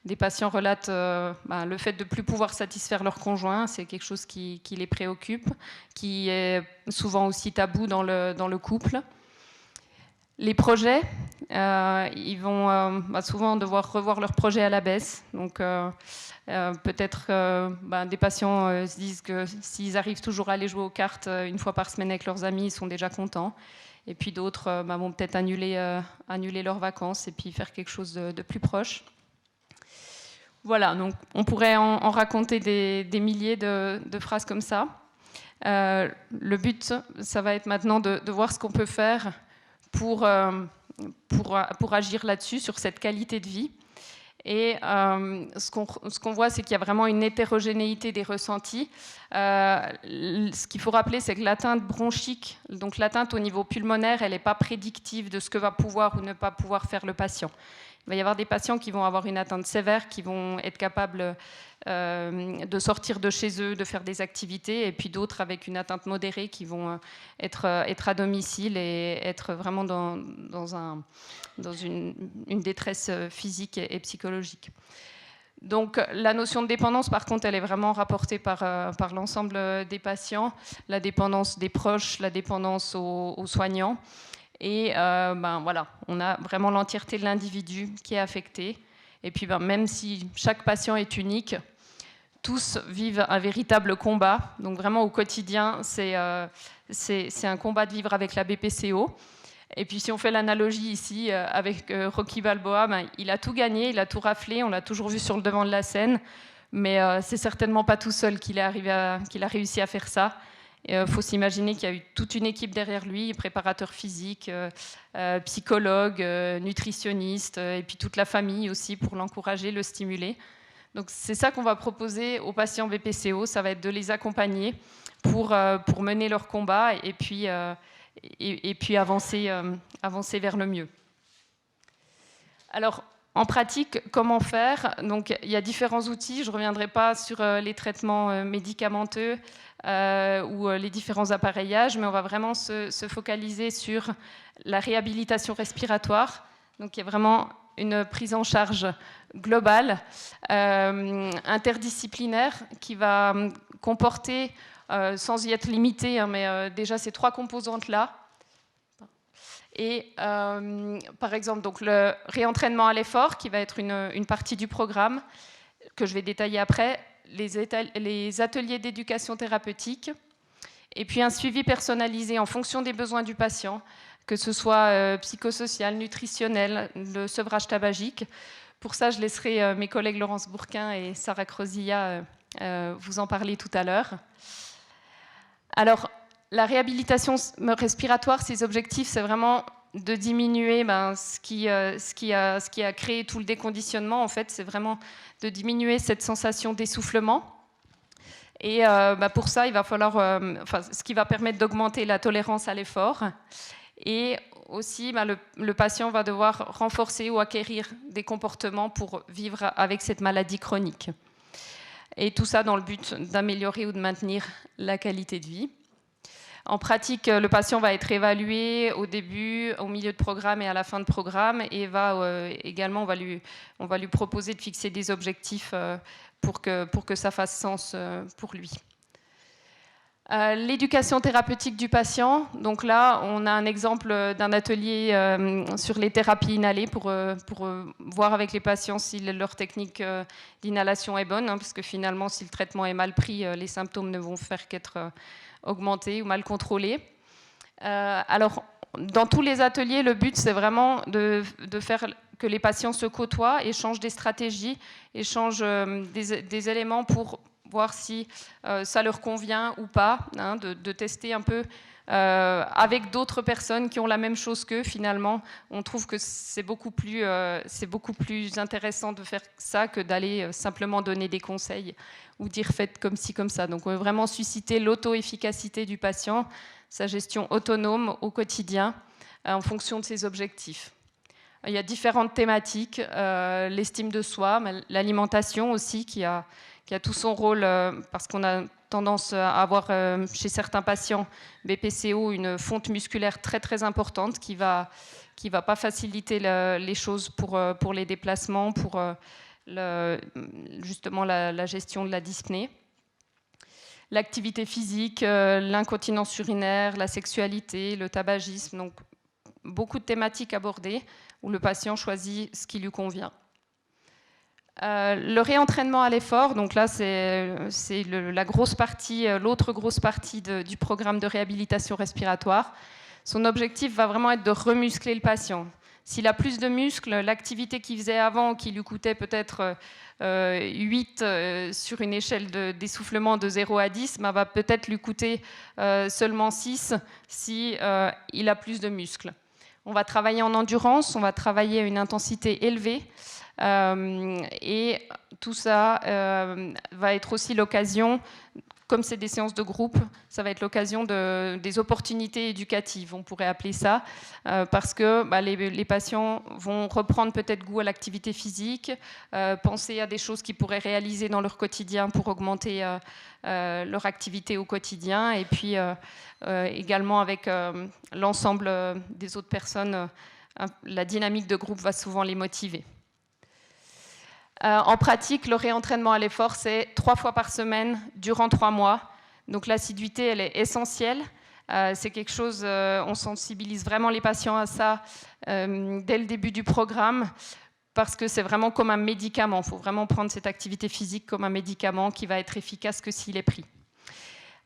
S3: des patients relatent le fait de ne plus pouvoir satisfaire leur conjoint, c'est quelque chose qui les préoccupe, qui est souvent aussi tabou dans le couple. Les projets, ils vont souvent devoir revoir leurs projets à la baisse. Donc, peut-être des patients se disent que s'ils arrivent toujours à aller jouer aux cartes une fois par semaine avec leurs amis, ils sont déjà contents. Et puis d'autres vont peut-être annuler leurs vacances et puis faire quelque chose de plus proche. Voilà, donc on pourrait en raconter des milliers de phrases comme ça. Le but, ça va être maintenant de voir ce qu'on peut faire pour agir là-dessus, sur cette qualité de vie. Et ce qu'on voit, c'est qu'il y a vraiment une hétérogénéité des ressentis. Ce qu'il faut rappeler, c'est que l'atteinte bronchique, donc l'atteinte au niveau pulmonaire, elle n'est pas prédictive de ce que va pouvoir ou ne pas pouvoir faire le patient. Il va y avoir des patients qui vont avoir une atteinte sévère, qui vont être capables de sortir de chez eux, de faire des activités, et puis d'autres avec une atteinte modérée qui vont être à domicile et être vraiment dans une détresse physique et psychologique. Donc la notion de dépendance, par contre, elle est vraiment rapportée par l'ensemble des patients, la dépendance des proches, la dépendance aux soignants. Et voilà, on a vraiment l'entièreté de l'individu qui est affecté. Et puis même si chaque patient est unique, tous vivent un véritable combat. Donc vraiment au quotidien, c'est un combat de vivre avec la BPCO. Et puis si on fait l'analogie ici avec Rocky Balboa, il a tout gagné, il a tout raflé, on l'a toujours vu sur le devant de la scène, mais c'est certainement pas tout seul qu'il a réussi à faire ça. Il faut s'imaginer qu'il y a eu toute une équipe derrière lui, préparateur physique, psychologue, nutritionniste, et puis toute la famille aussi pour l'encourager, le stimuler. Donc c'est ça qu'on va proposer aux patients BPCO, ça va être de les accompagner pour mener leur combat et puis avancer vers le mieux. Alors, en pratique, comment faire? Donc, il y a différents outils. Je ne reviendrai pas sur les traitements médicamenteux ou les différents appareillages, mais on va vraiment se focaliser sur la réhabilitation respiratoire. Donc, il y a vraiment une prise en charge globale, interdisciplinaire, qui va comporter, sans y être limité, mais déjà ces trois composantes-là. Et par exemple, donc le réentraînement à l'effort, qui va être une partie du programme, que je vais détailler après, les ateliers d'éducation thérapeutique, et puis un suivi personnalisé en fonction des besoins du patient, que ce soit psychosocial, nutritionnel, le sevrage tabagique. Pour ça, je laisserai mes collègues Laurence Bourquin et Sarah Crozilla vous en parler tout à l'heure. Alors, la réhabilitation respiratoire, ses objectifs, c'est vraiment de diminuer ce qui a créé tout le déconditionnement. En fait, c'est vraiment de diminuer cette sensation d'essoufflement. Et pour ça, il va falloir, ce qui va permettre d'augmenter la tolérance à l'effort. Et aussi, le patient va devoir renforcer ou acquérir des comportements pour vivre avec cette maladie chronique. Et tout ça dans le but d'améliorer ou de maintenir la qualité de vie. En pratique, le patient va être évalué au début, au milieu de programme et à la fin de programme, et également on va lui proposer de fixer des objectifs pour que ça fasse sens pour lui. L'éducation thérapeutique du patient. Donc là, on a un exemple d'un atelier sur les thérapies inhalées pour voir avec les patients si leur technique d'inhalation est bonne, parce que finalement, si le traitement est mal pris, les symptômes ne vont faire qu'être augmentés ou mal contrôlés. Alors, dans tous les ateliers, le but, c'est vraiment de faire que les patients se côtoient, échangent des stratégies, échangent des éléments pour voir si ça leur convient ou pas, hein, de tester un peu avec d'autres personnes qui ont la même chose qu'eux. Finalement, on trouve que c'est beaucoup plus intéressant de faire ça que d'aller simplement donner des conseils ou dire faites comme ci, comme ça. Donc, on veut vraiment susciter l'auto-efficacité du patient, sa gestion autonome au quotidien en fonction de ses objectifs. Il y a différentes thématiques, l'estime de soi, l'alimentation aussi qui a tout son rôle parce qu'on a tendance à avoir chez certains patients BPCO une fonte musculaire très très importante qui va pas faciliter les choses pour les déplacements, pour justement la gestion de la dyspnée. L'activité physique, l'incontinence urinaire, la sexualité, le tabagisme, donc beaucoup de thématiques abordées où le patient choisit ce qui lui convient. Le réentraînement à l'effort, donc là c'est la grosse partie, l'autre grosse partie du programme de réhabilitation respiratoire. Son objectif va vraiment être de remuscler le patient. S'il a plus de muscles, l'activité qu'il faisait avant, qui lui coûtait peut-être 8 sur une échelle d'essoufflement de 0 à 10, va peut-être lui coûter seulement 6 si il a plus de muscles. On va travailler en endurance, on va travailler à une intensité élevée. Et tout ça va être aussi l'occasion, comme c'est des séances de groupe, ça va être l'occasion des opportunités éducatives, on pourrait appeler ça, parce que les patients vont reprendre peut-être goût à l'activité physique, penser à des choses qu'ils pourraient réaliser dans leur quotidien pour augmenter leur activité au quotidien, et puis également avec l'ensemble des autres personnes, la dynamique de groupe va souvent les motiver. En pratique, le réentraînement à l'effort, c'est 3 fois par semaine durant 3 mois. Donc l'assiduité, elle est essentielle. C'est quelque chose, on sensibilise vraiment les patients à ça dès le début du programme, parce que c'est vraiment comme un médicament. Il faut vraiment prendre cette activité physique comme un médicament qui va être efficace que s'il est pris.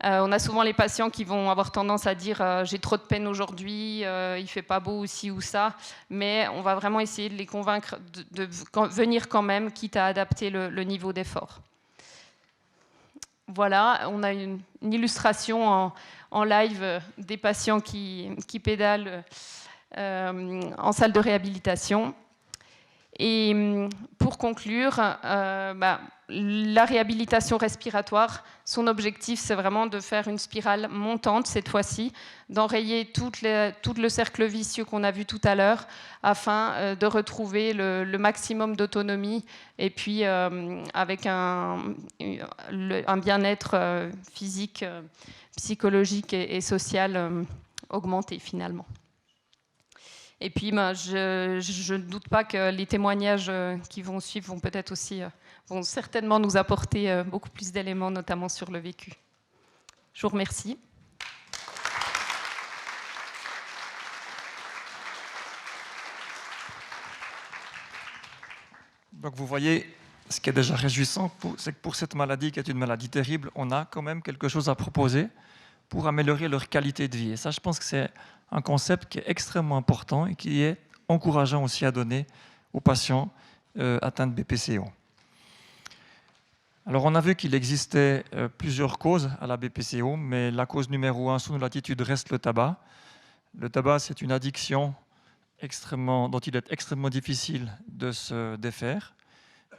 S3: On a souvent les patients qui vont avoir tendance à dire j'ai trop de peine aujourd'hui, il fait pas beau ou ci ou ça, mais on va vraiment essayer de les convaincre de venir quand même, quitte à adapter le niveau d'effort. Voilà, on a une illustration en live des patients qui pédalent en salle de réhabilitation. Et pour conclure, la réhabilitation respiratoire, son objectif, c'est vraiment de faire une spirale montante cette fois-ci, d'enrayer tout le cercle vicieux qu'on a vu tout à l'heure, afin de retrouver le maximum d'autonomie et puis avec un bien-être physique, psychologique et social augmenté finalement. Et puis, je ne doute pas que les témoignages qui vont suivre vont certainement nous apporter beaucoup plus d'éléments, notamment sur le vécu. Je vous remercie.
S1: Donc vous voyez, ce qui est déjà réjouissant, c'est que pour cette maladie, qui est une maladie terrible, on a quand même quelque chose à proposer pour améliorer leur qualité de vie. Et ça, je pense que c'est un concept qui est extrêmement important et qui est encourageant aussi à donner aux patients atteints de BPCO. Alors, on a vu qu'il existait plusieurs causes à la BPCO, mais la cause numéro 1 sous nos latitudes reste le tabac. Le tabac, c'est une addiction dont il est extrêmement difficile de se défaire.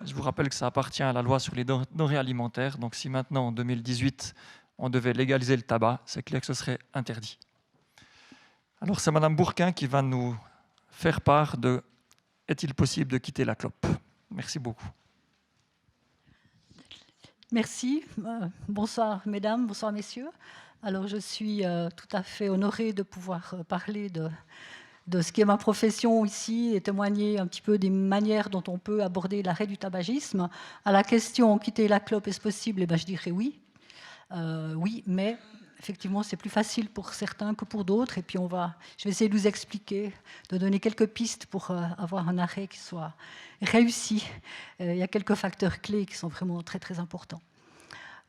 S1: Je vous rappelle que ça appartient à la loi sur les denrées alimentaires. Donc, si maintenant, en 2018, on devait légaliser le tabac, c'est clair que ce serait interdit. Alors, c'est Madame Bourquin qui va nous faire part de « Est-il possible de quitter la clope ?» Merci beaucoup.
S4: Merci. Bonsoir, mesdames, bonsoir, messieurs. Alors, je suis tout à fait honorée de pouvoir parler de ce qui est ma profession ici et témoigner un petit peu des manières dont on peut aborder l'arrêt du tabagisme. À la question « Quitter la clope, est-ce possible ?» je dirais oui. Oui, mais effectivement, c'est plus facile pour certains que pour d'autres. Et puis, je vais essayer de vous expliquer, de donner quelques pistes pour avoir un arrêt qui soit réussi. Il y a quelques facteurs clés qui sont vraiment très, très importants.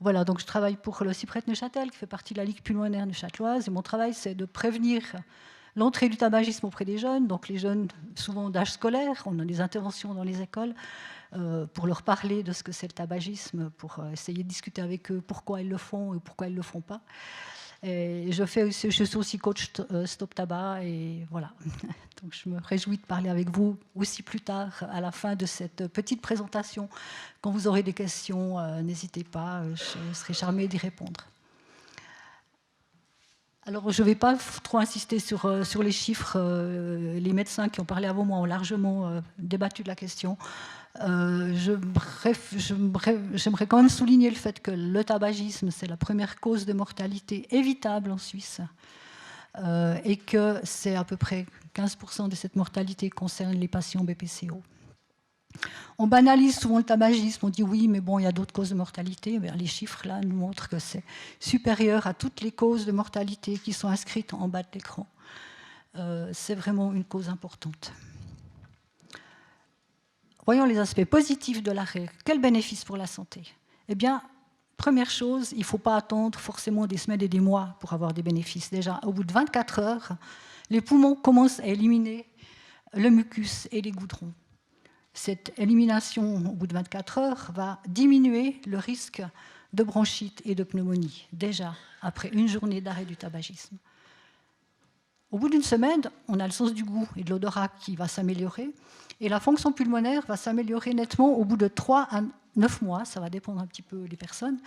S4: Voilà, donc je travaille pour le CIPRET Neuchâtel, qui fait partie de la Ligue pulmonaire neuchâteloise. Et mon travail, c'est de prévenir L'entrée du tabagisme auprès des jeunes, donc les jeunes souvent d'âge scolaire, on a des interventions dans les écoles pour leur parler de ce que c'est le tabagisme, pour essayer de discuter avec eux pourquoi ils le font et pourquoi ils ne le font pas. Et je suis aussi coach Stop Tabac et voilà. Donc je me réjouis de parler avec vous aussi plus tard à la fin de cette petite présentation. Quand vous aurez des questions, n'hésitez pas, je serai charmée d'y répondre. Alors je ne vais pas trop insister sur les chiffres. Les médecins qui ont parlé avant moi ont largement débattu de la question. J'aimerais quand même souligner le fait que le tabagisme, c'est la première cause de mortalité évitable en Suisse et que c'est à peu près 15% de cette mortalité concerne les patients BPCO. On banalise souvent le tabagisme, on dit oui, mais bon, il y a d'autres causes de mortalité. Bien, les chiffres là nous montrent que c'est supérieur à toutes les causes de mortalité qui sont inscrites en bas de l'écran. C'est vraiment une cause importante. Voyons les aspects positifs de l'arrêt. Quel bénéfice pour la santé? Eh bien, première chose, il ne faut pas attendre forcément des semaines et des mois pour avoir des bénéfices. Déjà, au bout de 24 heures, les poumons commencent à éliminer le mucus et les goudrons. Cette élimination au bout de 24 heures va diminuer le risque de bronchite et de pneumonie, déjà après une journée d'arrêt du tabagisme. Au bout d'une semaine, on a le sens du goût et de l'odorat qui va s'améliorer et la fonction pulmonaire va s'améliorer nettement au bout de 3 à 9 mois, ça va dépendre un petit peu des personnes.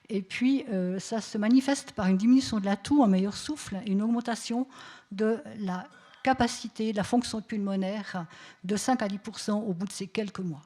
S4: Et puis, ça se manifeste par une diminution de la toux, un meilleur souffle et une augmentation de la capacité de la fonction pulmonaire de 5 à 10% au bout de ces quelques mois.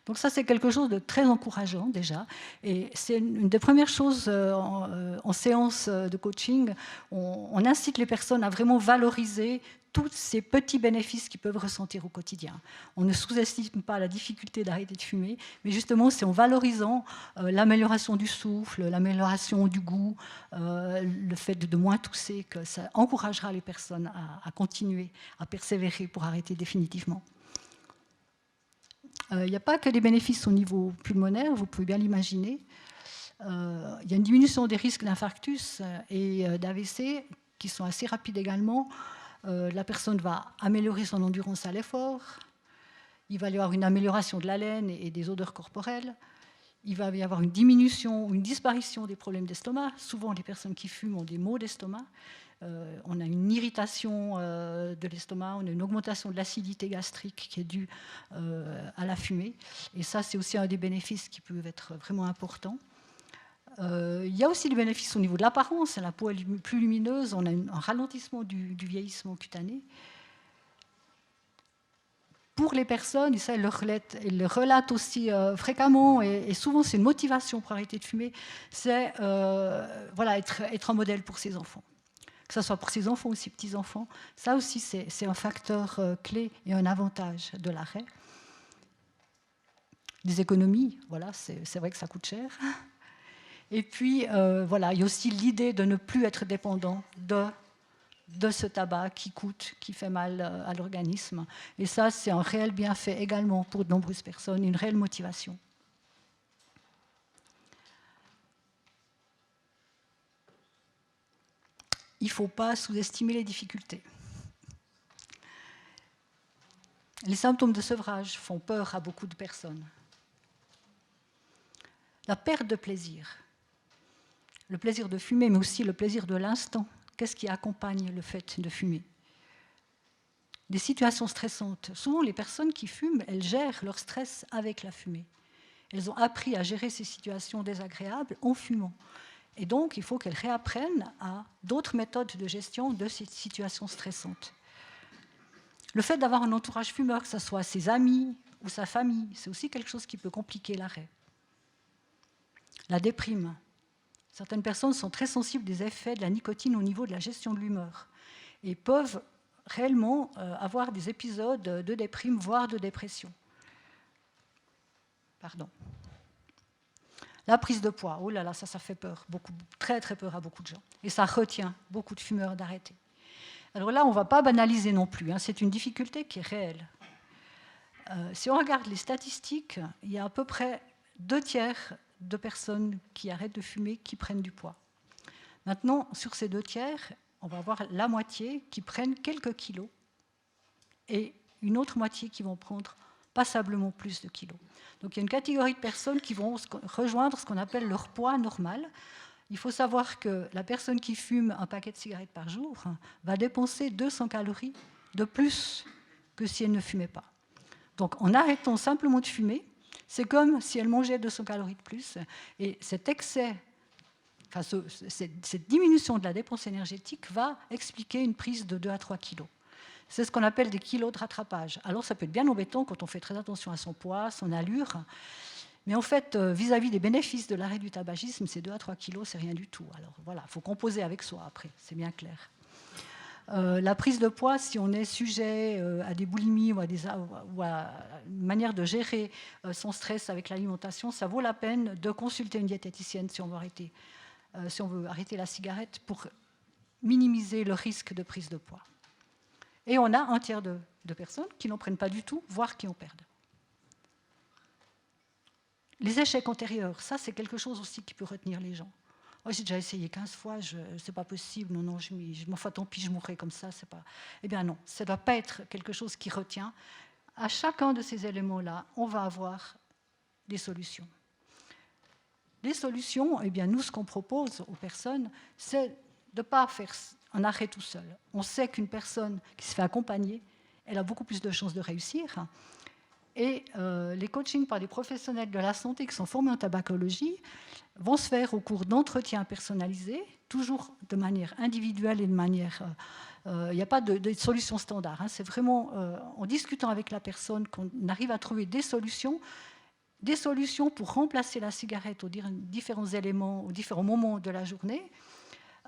S4: Donc ça, c'est quelque chose de très encourageant déjà. Et c'est une des premières choses en séance de coaching. On incite les personnes à vraiment valoriser tous ces petits bénéfices qu'ils peuvent ressentir au quotidien. On ne sous-estime pas la difficulté d'arrêter de fumer, mais justement, c'est en valorisant l'amélioration du souffle, l'amélioration du goût, le fait de moins tousser, que ça encouragera les personnes à continuer, à persévérer pour arrêter définitivement. Il n'y a pas que des bénéfices au niveau pulmonaire, vous pouvez bien l'imaginer. Il y a une diminution des risques d'infarctus et d'AVC qui sont assez rapides également. La personne va améliorer son endurance à l'effort. Il va y avoir une amélioration de l'haleine et des odeurs corporelles. Il va y avoir une diminution ou une disparition des problèmes d'estomac. Souvent, les personnes qui fument ont des maux d'estomac. On a une irritation de l'estomac, on a une augmentation de l'acidité gastrique qui est due à la fumée. Et ça, c'est aussi un des bénéfices qui peuvent être vraiment importants. Il y a aussi des bénéfices au niveau de l'apparence. La peau est plus lumineuse, on a un ralentissement du vieillissement cutané. Pour les personnes, et ça, ils le relatent aussi fréquemment, et souvent c'est une motivation pour arrêter de fumer, c'est voilà, être un modèle pour ses enfants. Que ce soit pour ses enfants ou ses petits-enfants, ça aussi c'est un facteur clé et un avantage de l'arrêt. Des économies, voilà, c'est vrai que ça coûte cher. Et puis, voilà, il y a aussi l'idée de ne plus être dépendant de ce tabac qui coûte, qui fait mal à l'organisme. Et ça, c'est un réel bienfait également pour de nombreuses personnes, une réelle motivation. Il ne faut pas sous-estimer les difficultés. Les symptômes de sevrage font peur à beaucoup de personnes. La perte de plaisir, le plaisir de fumer, mais aussi le plaisir de l'instant. Qu'est-ce qui accompagne le fait de fumer? Des situations stressantes. Souvent, les personnes qui fument, elles gèrent leur stress avec la fumée. Elles ont appris à gérer ces situations désagréables en fumant. Et donc, il faut qu'elles réapprennent à d'autres méthodes de gestion de ces situations stressantes. Le fait d'avoir un entourage fumeur, que ce soit ses amis ou sa famille, c'est aussi quelque chose qui peut compliquer l'arrêt. La déprime. Certaines personnes sont très sensibles des effets de la nicotine au niveau de la gestion de l'humeur et peuvent réellement avoir des épisodes de déprime, voire de dépression. Pardon. La prise de poids, oh là là, ça fait peur, très très peur à beaucoup de gens. Et ça retient beaucoup de fumeurs d'arrêter. Alors là, on ne va pas banaliser non plus, hein, c'est une difficulté qui est réelle. Si on regarde les statistiques, il y a à peu près 2/3 de personnes qui arrêtent de fumer qui prennent du poids. Maintenant, sur ces 2/3, on va avoir la moitié qui prennent quelques kilos et une autre moitié qui vont prendre passablement plus de kilos. Donc il y a une catégorie de personnes qui vont rejoindre ce qu'on appelle leur poids normal. Il faut savoir que la personne qui fume un paquet de cigarettes par jour va dépenser 200 calories de plus que si elle ne fumait pas. Donc en arrêtant simplement de fumer, c'est comme si elle mangeait 200 calories de plus. Et cet excès, enfin, cette diminution de la dépense énergétique va expliquer une prise de 2 à 3 kilos. C'est ce qu'on appelle des kilos de rattrapage. Alors ça peut être bien embêtant quand on fait très attention à son poids, son allure. Mais en fait, vis-à-vis des bénéfices de l'arrêt du tabagisme, ces 2 à 3 kilos, c'est rien du tout. Alors voilà, il faut composer avec soi après, c'est bien clair. La prise de poids, si on est sujet à des boulimies ou à une manière de gérer son stress avec l'alimentation, ça vaut la peine de consulter une diététicienne si on veut arrêter la cigarette pour minimiser le risque de prise de poids. Et on a un tiers de personnes qui n'en prennent pas du tout, voire qui en perdent. Les échecs antérieurs, ça c'est quelque chose aussi qui peut retenir les gens. Oh, j'ai déjà essayé 15 fois, c'est pas possible, non, je m'en fous, tant pis, je mourrai comme ça, c'est pas... Eh bien non, ça ne doit pas être quelque chose qui retient. À chacun de ces éléments-là, on va avoir des solutions. Les solutions, eh bien nous, ce qu'on propose aux personnes, c'est de ne pas faire un arrêt tout seul. On sait qu'une personne qui se fait accompagner, elle a beaucoup plus de chances de réussir. Et les coachings par des professionnels de la santé qui sont formés en tabacologie vont se faire au cours d'entretiens personnalisés, toujours de manière individuelle et de manière... Il n'y a pas de solution standard. Hein. C'est vraiment en discutant avec la personne qu'on arrive à trouver des solutions pour remplacer la cigarette aux différents éléments, aux différents moments de la journée.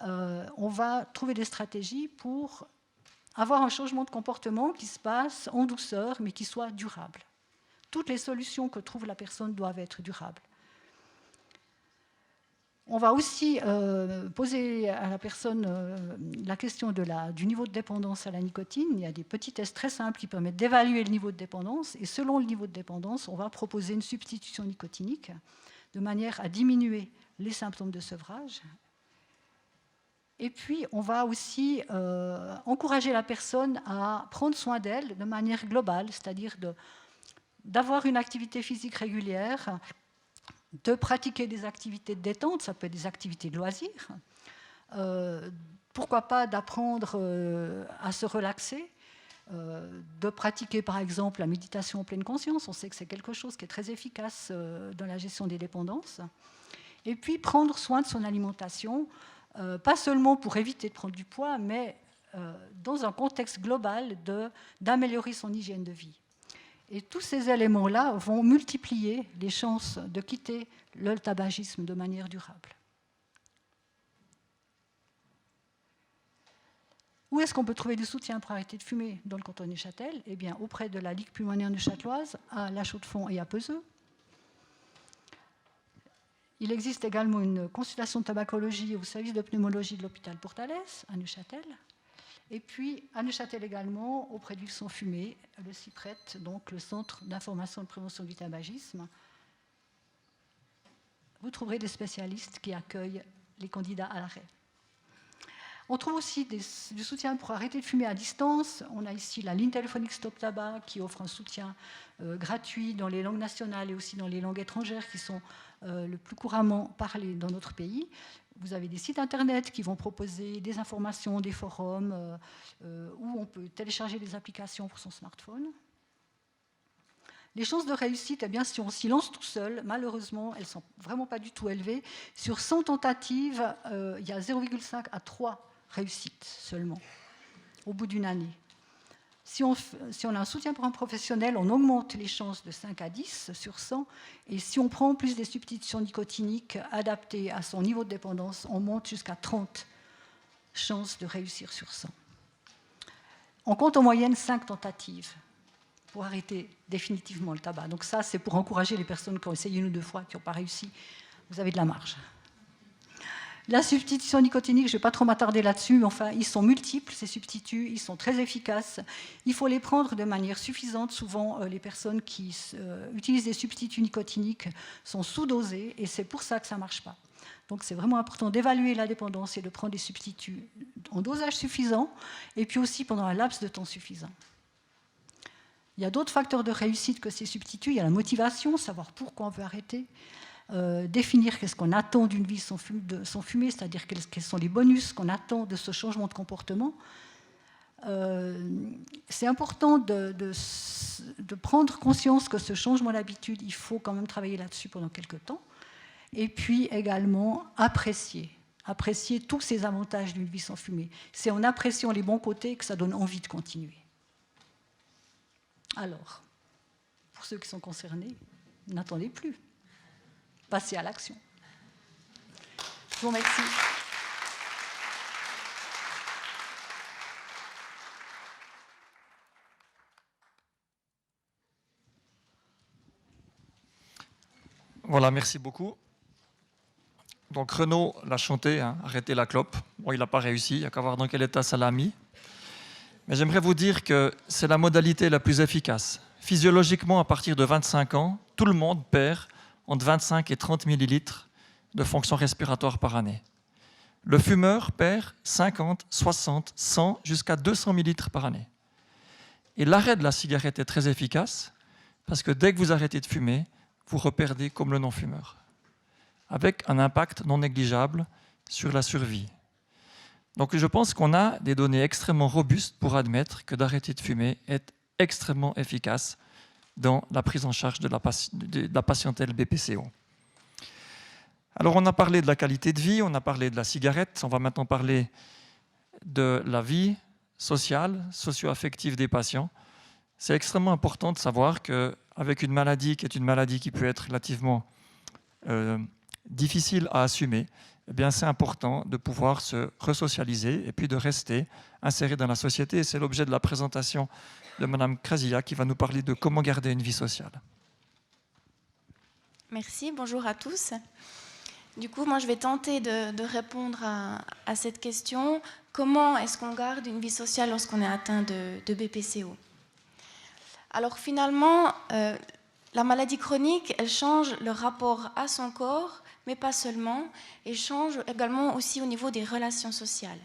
S4: On va trouver des stratégies pour avoir un changement de comportement qui se passe en douceur, mais qui soit durable. Toutes les solutions que trouve la personne doivent être durables. On va aussi poser à la personne la question du niveau de dépendance à la nicotine. Il y a des petits tests très simples qui permettent d'évaluer le niveau de dépendance. Et selon le niveau de dépendance, on va proposer une substitution nicotinique de manière à diminuer les symptômes de sevrage. Et puis, on va aussi encourager la personne à prendre soin d'elle de manière globale, c'est-à-dire d'avoir une activité physique régulière, de pratiquer des activités de détente, ça peut être des activités de loisirs, pourquoi pas d'apprendre à se relaxer, de pratiquer par exemple la méditation en pleine conscience, on sait que c'est quelque chose qui est très efficace dans la gestion des dépendances, et puis prendre soin de son alimentation, pas seulement pour éviter de prendre du poids, mais dans un contexte global d'améliorer son hygiène de vie. Et tous ces éléments-là vont multiplier les chances de quitter le tabagisme de manière durable. Où est-ce qu'on peut trouver du soutien pour arrêter de fumer dans le canton de Neuchâtel ? Eh bien, auprès de la Ligue pulmonaire neuchâteloise, à La Chaux-de-Fonds et à Peseux. Il existe également une consultation de tabacologie au service de pneumologie de l'hôpital Portalès, à Neuchâtel. Et puis, à Neuchâtel également, auprès du Sans Fumée, le CIPRET, donc le Centre d'information et de prévention du tabagisme. Vous trouverez des spécialistes qui accueillent les candidats à l'arrêt. On trouve aussi du soutien pour arrêter de fumer à distance. On a ici la ligne téléphonique Stop Tabac qui offre un soutien gratuit dans les langues nationales et aussi dans les langues étrangères qui sont le plus couramment parlées dans notre pays. Vous avez des sites internet qui vont proposer des informations, des forums où on peut télécharger des applications pour son smartphone. Les chances de réussite, eh bien, si on s'y lance tout seul, malheureusement, elles ne sont vraiment pas du tout élevées. Sur 100 tentatives, il y a 0,5 à 3 réussites seulement, au bout d'une année. Si on a un soutien pour un professionnel, on augmente les chances de 5 à 10 sur 100. Et si on prend en plus des substitutions nicotiniques adaptées à son niveau de dépendance, on monte jusqu'à 30 chances de réussir sur 100. On compte en moyenne 5 tentatives pour arrêter définitivement le tabac. Donc ça, c'est pour encourager les personnes qui ont essayé 1 ou 2 fois, qui n'ont pas réussi. Vous avez de la marge. La substitution nicotinique, je ne vais pas trop m'attarder là-dessus, mais enfin, ils sont multiples, ces substituts, ils sont très efficaces. Il faut les prendre de manière suffisante. Souvent, les personnes qui utilisent des substituts nicotiniques sont sous-dosées, et c'est pour ça que ça ne marche pas. Donc c'est vraiment important d'évaluer la dépendance et de prendre des substituts en dosage suffisant et puis aussi pendant un laps de temps suffisant. Il y a d'autres facteurs de réussite que ces substituts. Il y a la motivation, savoir pourquoi on veut arrêter, définir qu'est-ce qu'on attend d'une vie sans fumer, c'est-à-dire quels sont les bonus qu'on attend de ce changement de comportement. C'est important de prendre conscience que ce changement d'habitude, il faut quand même travailler là-dessus pendant quelques temps. Et puis également apprécier tous ces avantages d'une vie sans fumer. C'est en appréciant les bons côtés que ça donne envie de continuer. Alors, pour ceux qui sont concernés, n'attendez plus. Passez à l'action. Je vous remercie.
S1: Voilà, merci beaucoup. Donc Renaud l'a chanté, hein, arrêtez la clope. Bon, il n'a pas réussi, il n'y a qu'à voir dans quel état ça l'a mis. Mais j'aimerais vous dire que c'est la modalité la plus efficace. Physiologiquement, à partir de 25 ans, tout le monde perd entre 25 et 30 millilitres de fonction respiratoire par année. Le fumeur perd 50, 60, 100, jusqu'à 200 millilitres par année. Et l'arrêt de la cigarette est très efficace parce que dès que vous arrêtez de fumer, vous reperdez comme le non-fumeur, avec un impact non négligeable sur la survie. Donc je pense qu'on a des données extrêmement robustes pour admettre que d'arrêter de fumer est extrêmement efficace dans la prise en charge de la patientèle BPCO. Alors on a parlé de la qualité de vie, on a parlé de la cigarette, on va maintenant parler de la vie sociale, socio-affective des patients. C'est extrêmement important de savoir qu'avec une maladie qui est une maladie qui peut être relativement difficile à assumer, eh bien c'est important de pouvoir se resocialiser et puis de rester inséré dans la société. Et c'est l'objet de la présentation de Mme Krasia qui va nous parler de comment garder une vie sociale.
S5: Merci, bonjour à tous. Du coup, moi je vais tenter de répondre à cette question. Comment est-ce qu'on garde une vie sociale lorsqu'on est atteint de BPCO ? Alors finalement, la maladie chronique, elle change le rapport à son corps, mais pas seulement, et change également aussi au niveau des relations sociales.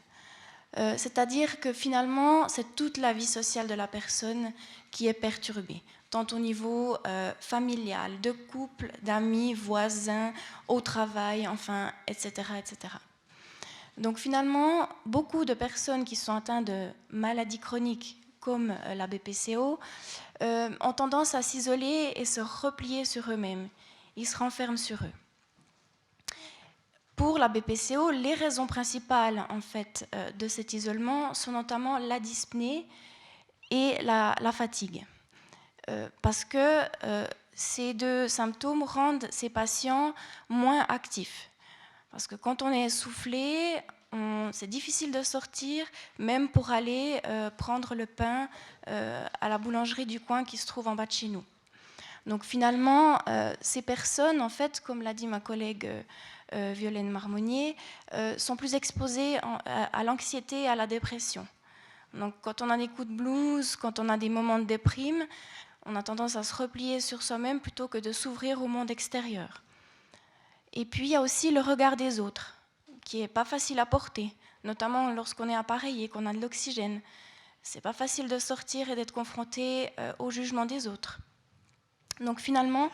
S5: C'est-à-dire que finalement, c'est toute la vie sociale de la personne qui est perturbée, tant au niveau familial, de couple, d'amis, voisins, au travail, enfin, etc., etc. Donc finalement, beaucoup de personnes qui sont atteintes de maladies chroniques comme la BPCO ont tendance à s'isoler et se replier sur eux-mêmes. Ils se renferment sur eux. Pour la BPCO, les raisons principales en fait, de cet isolement sont notamment la dyspnée et la fatigue. Parce que ces deux symptômes rendent ces patients moins actifs. Parce que quand on est essoufflé, c'est difficile de sortir, même pour aller prendre le pain à la boulangerie du coin qui se trouve en bas de chez nous. Donc finalement, ces personnes, en fait, comme l'a dit ma collègue Violaine Marmonnier, sont plus exposées à l'anxiété et à la dépression. Donc quand on a des coups de blues, quand on a des moments de déprime, on a tendance à se replier sur soi-même plutôt que de s'ouvrir au monde extérieur. Et puis il y a aussi le regard des autres, qui n'est pas facile à porter, notamment lorsqu'on est appareillé, qu'on a de l'oxygène. C'est pas facile de sortir et d'être confronté au jugement des autres. Donc finalement,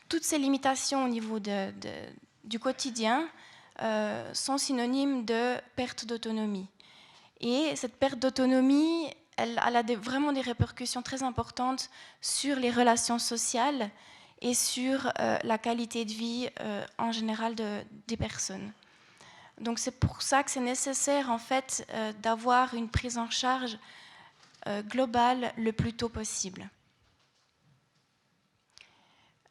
S5: toutes ces limitations au niveau du quotidien sont synonymes de perte d'autonomie. Et cette perte d'autonomie, elle a vraiment des répercussions très importantes sur les relations sociales et sur la qualité de vie en général des personnes. Donc c'est pour ça que c'est nécessaire en fait d'avoir une prise en charge globale le plus tôt possible.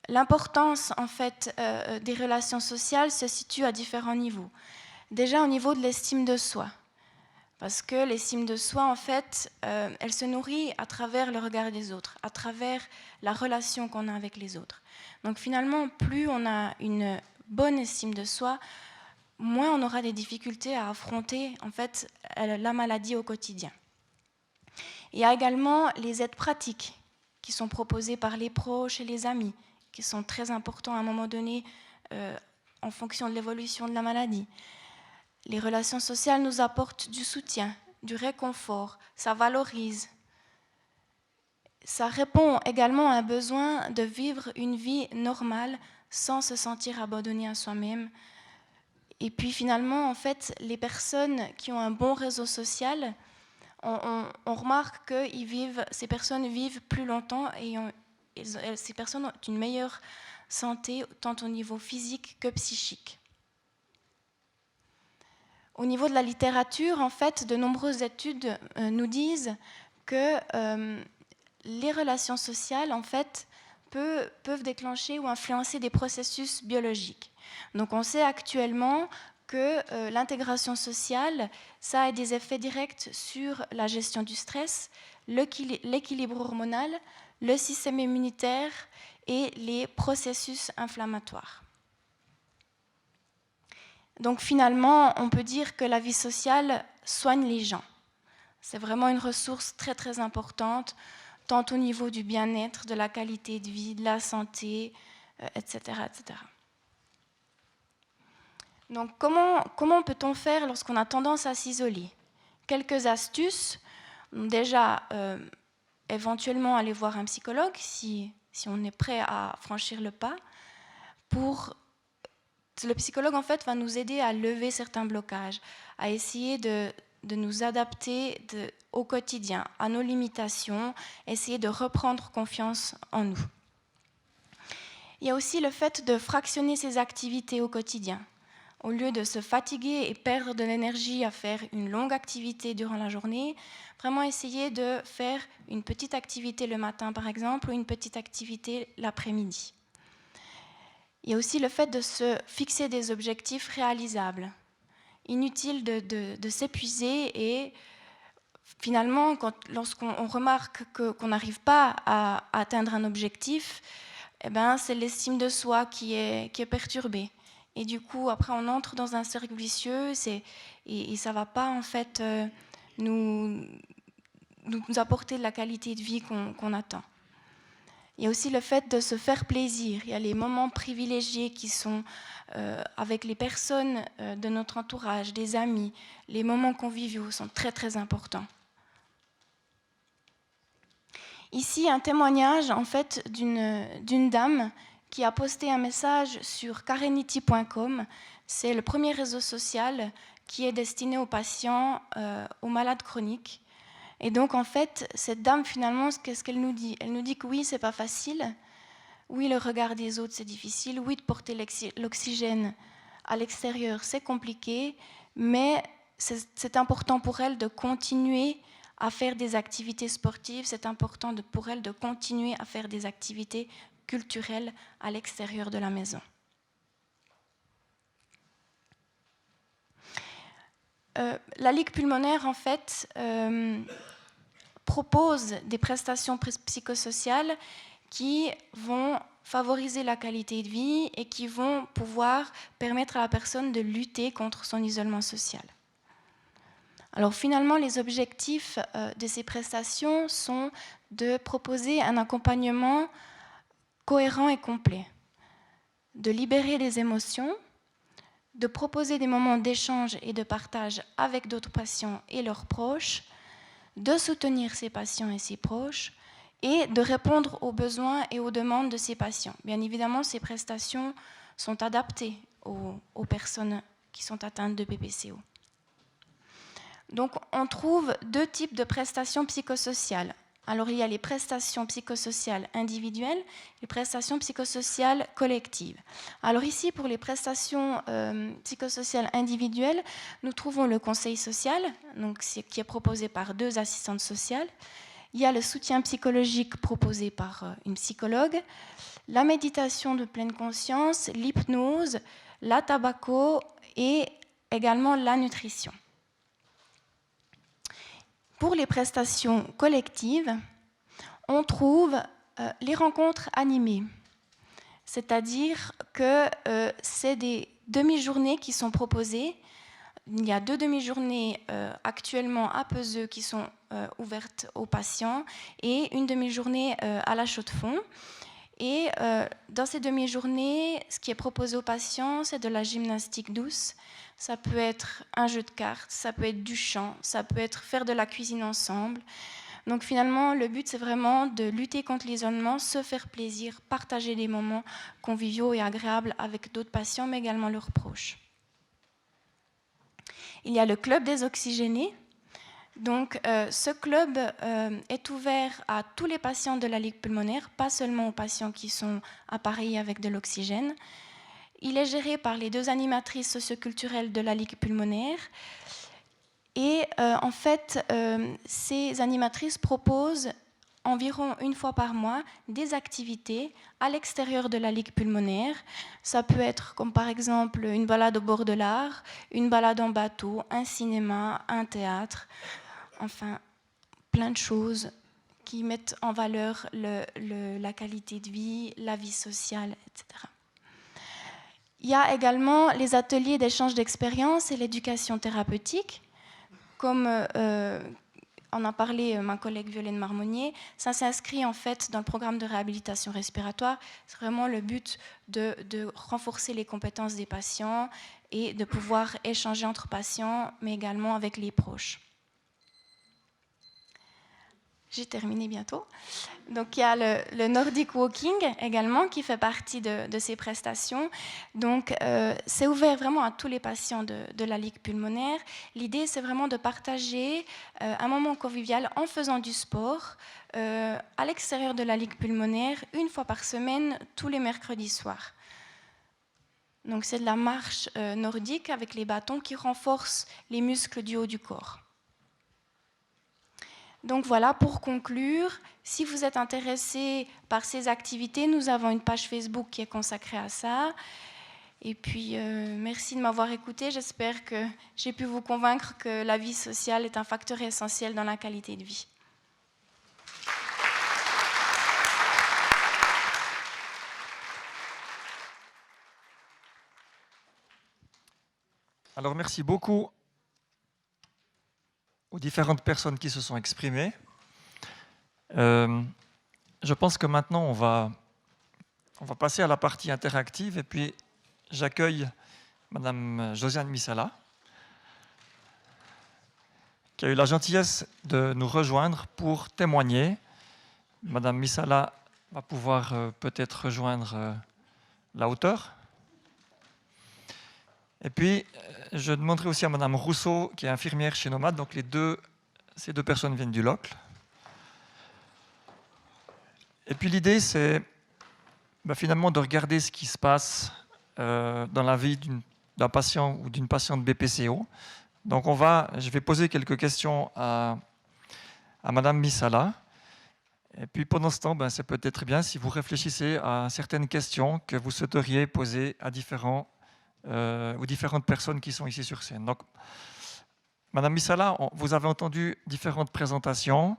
S5: L'importance en fait des relations sociales se situe à différents niveaux. Déjà au niveau de l'estime de soi, parce que l'estime de soi en fait, elle se nourrit à travers le regard des autres, à travers la relation qu'on a avec les autres. Donc finalement, plus on a une bonne estime de soi, moins on aura des difficultés à affronter en fait la maladie au quotidien. Il y a également les aides pratiques qui sont proposées par les proches et les amis, qui sont très importants à un moment donné en fonction de l'évolution de la maladie. Les relations sociales nous apportent du soutien, du réconfort, ça valorise. Ça répond également à un besoin de vivre une vie normale sans se sentir abandonné à soi-même. Et puis finalement, en fait, les personnes qui ont un bon réseau social, on remarque que ces personnes vivent plus longtemps et ces personnes ont une meilleure santé, tant au niveau physique que psychique. Au niveau de la littérature, en fait, de nombreuses études nous disent que les relations sociales, en fait, peuvent déclencher ou influencer des processus biologiques. Donc on sait actuellement que l'intégration sociale, ça a des effets directs sur la gestion du stress, l'équilibre hormonal, le système immunitaire et les processus inflammatoires. Donc finalement, on peut dire que la vie sociale soigne les gens. C'est vraiment une ressource très très importante, tant au niveau du bien-être, de la qualité de vie, de la santé, etc., etc. Donc comment peut-on faire lorsqu'on a tendance à s'isoler? Quelques astuces. Déjà, éventuellement aller voir un psychologue si on est prêt à franchir le pas. Le psychologue, en fait, va nous aider à lever certains blocages, à essayer de nous adapter au quotidien, à nos limitations, essayer de reprendre confiance en nous. Il y a aussi le fait de fractionner ses activités au quotidien. Au lieu de se fatiguer et perdre de l'énergie à faire une longue activité durant la journée, vraiment essayer de faire une petite activité le matin, par exemple, ou une petite activité l'après-midi. Il y a aussi le fait de se fixer des objectifs réalisables. Inutile de s'épuiser et finalement, lorsqu'on remarque qu'on n'arrive pas à atteindre un objectif, eh ben, c'est l'estime de soi qui est perturbée. Et du coup, après, on entre dans un cercle vicieux et ça ne va pas, en fait, nous apporter de la qualité de vie qu'on attend. Il y a aussi le fait de se faire plaisir. Il y a les moments privilégiés qui sont avec les personnes de notre entourage, des amis. Les moments conviviaux sont très, très importants. Ici, un témoignage, en fait, d'une dame qui a posté un message sur karenity.com. C'est le premier réseau social qui est destiné aux patients, aux malades chroniques. Et donc, en fait, cette dame, finalement, qu'est-ce qu'elle nous dit? Elle nous dit que oui, c'est pas facile. Oui, le regard des autres, c'est difficile. Oui, de porter l'oxygène à l'extérieur, c'est compliqué. Mais c'est important pour elle de continuer à faire des activités sportives. C'est important pour elle de continuer à faire des activités culturelles à l'extérieur de la maison. La Ligue pulmonaire, en fait, propose des prestations psychosociales qui vont favoriser la qualité de vie et qui vont pouvoir permettre à la personne de lutter contre son isolement social. Alors finalement, les objectifs de ces prestations sont de proposer un accompagnement cohérent et complet, de libérer les émotions, de proposer des moments d'échange et de partage avec d'autres patients et leurs proches, de soutenir ces patients et ses proches et de répondre aux besoins et aux demandes de ces patients. Bien évidemment, ces prestations sont adaptées aux personnes qui sont atteintes de BPCO. Donc, on trouve deux types de prestations psychosociales. Alors, il y a les prestations psychosociales individuelles, les prestations psychosociales collectives. Alors ici, pour les prestations psychosociales individuelles, nous trouvons le conseil social, donc, qui est proposé par 2 assistantes sociales. Il y a le soutien psychologique proposé par une psychologue, la méditation de pleine conscience, l'hypnose, la tabaco et également la nutrition. Pour les prestations collectives, on trouve les rencontres animées, c'est-à-dire que c'est des demi-journées qui sont proposées. Il y a 2 demi-journées actuellement à Peseux qui sont ouvertes aux patients et une demi-journée à La Chaux-de-Fonds. Et dans ces demi-journées, ce qui est proposé aux patients, c'est de la gymnastique douce. Ça peut être un jeu de cartes, ça peut être du chant, ça peut être faire de la cuisine ensemble. Donc finalement, le but, c'est vraiment de lutter contre l'isolement, se faire plaisir, partager des moments conviviaux et agréables avec d'autres patients, mais également leurs proches. Il y a le club des oxygénés. Donc, ce club est ouvert à tous les patients de la Ligue pulmonaire, pas seulement aux patients qui sont appareillés avec de l'oxygène. Il est géré par les 2 animatrices socioculturelles de la Ligue pulmonaire. Et en fait, ces animatrices proposent environ 1 fois par mois des activités à l'extérieur de la Ligue pulmonaire. Ça peut être comme par exemple une balade au bord de l'Ar, une balade en bateau, un cinéma, un théâtre, enfin plein de choses qui mettent en valeur la qualité de vie, la vie sociale, etc. Il y a également les ateliers d'échange d'expériences et l'éducation thérapeutique. Comme en a parlé ma collègue Violaine Marmonnier, ça s'inscrit en fait dans le programme de réhabilitation respiratoire. C'est vraiment le but de renforcer les compétences des patients et de pouvoir échanger entre patients, mais également avec les proches. J'ai terminé bientôt. Donc, il y a le Nordic Walking également qui fait partie de ces prestations. Donc, c'est ouvert vraiment à tous les patients de la Ligue pulmonaire. L'idée, c'est vraiment de partager un moment convivial en faisant du sport à l'extérieur de la Ligue pulmonaire, 1 fois par semaine, tous les mercredis soirs. Donc, c'est de la marche nordique avec les bâtons qui renforcent les muscles du haut du corps. Donc voilà, pour conclure, si vous êtes intéressé par ces activités, nous avons une page Facebook qui est consacrée à ça. Et puis, merci de m'avoir écouté. J'espère que j'ai pu vous convaincre que la vie sociale est un facteur essentiel dans la qualité de vie.
S1: Alors, merci beaucoup aux différentes personnes qui se sont exprimées. Je pense que maintenant, on va passer à la partie interactive et puis j'accueille Madame Josiane Misala, qui a eu la gentillesse de nous rejoindre pour témoigner. Madame Misala va pouvoir peut-être rejoindre la hauteur. Et puis, je demanderai aussi à Madame Rousseau, qui est infirmière chez Nomade, donc ces 2 personnes viennent du Locle. Et puis l'idée, c'est finalement de regarder ce qui se passe dans la vie d'un patient ou d'une patiente BPCO. Donc je vais poser quelques questions à Madame Misala. Et puis pendant ce temps, c'est peut-être bien si vous réfléchissez à certaines questions que vous souhaiteriez poser à différentes personnes qui sont ici sur scène. Donc, Madame Misala, vous avez entendu différentes présentations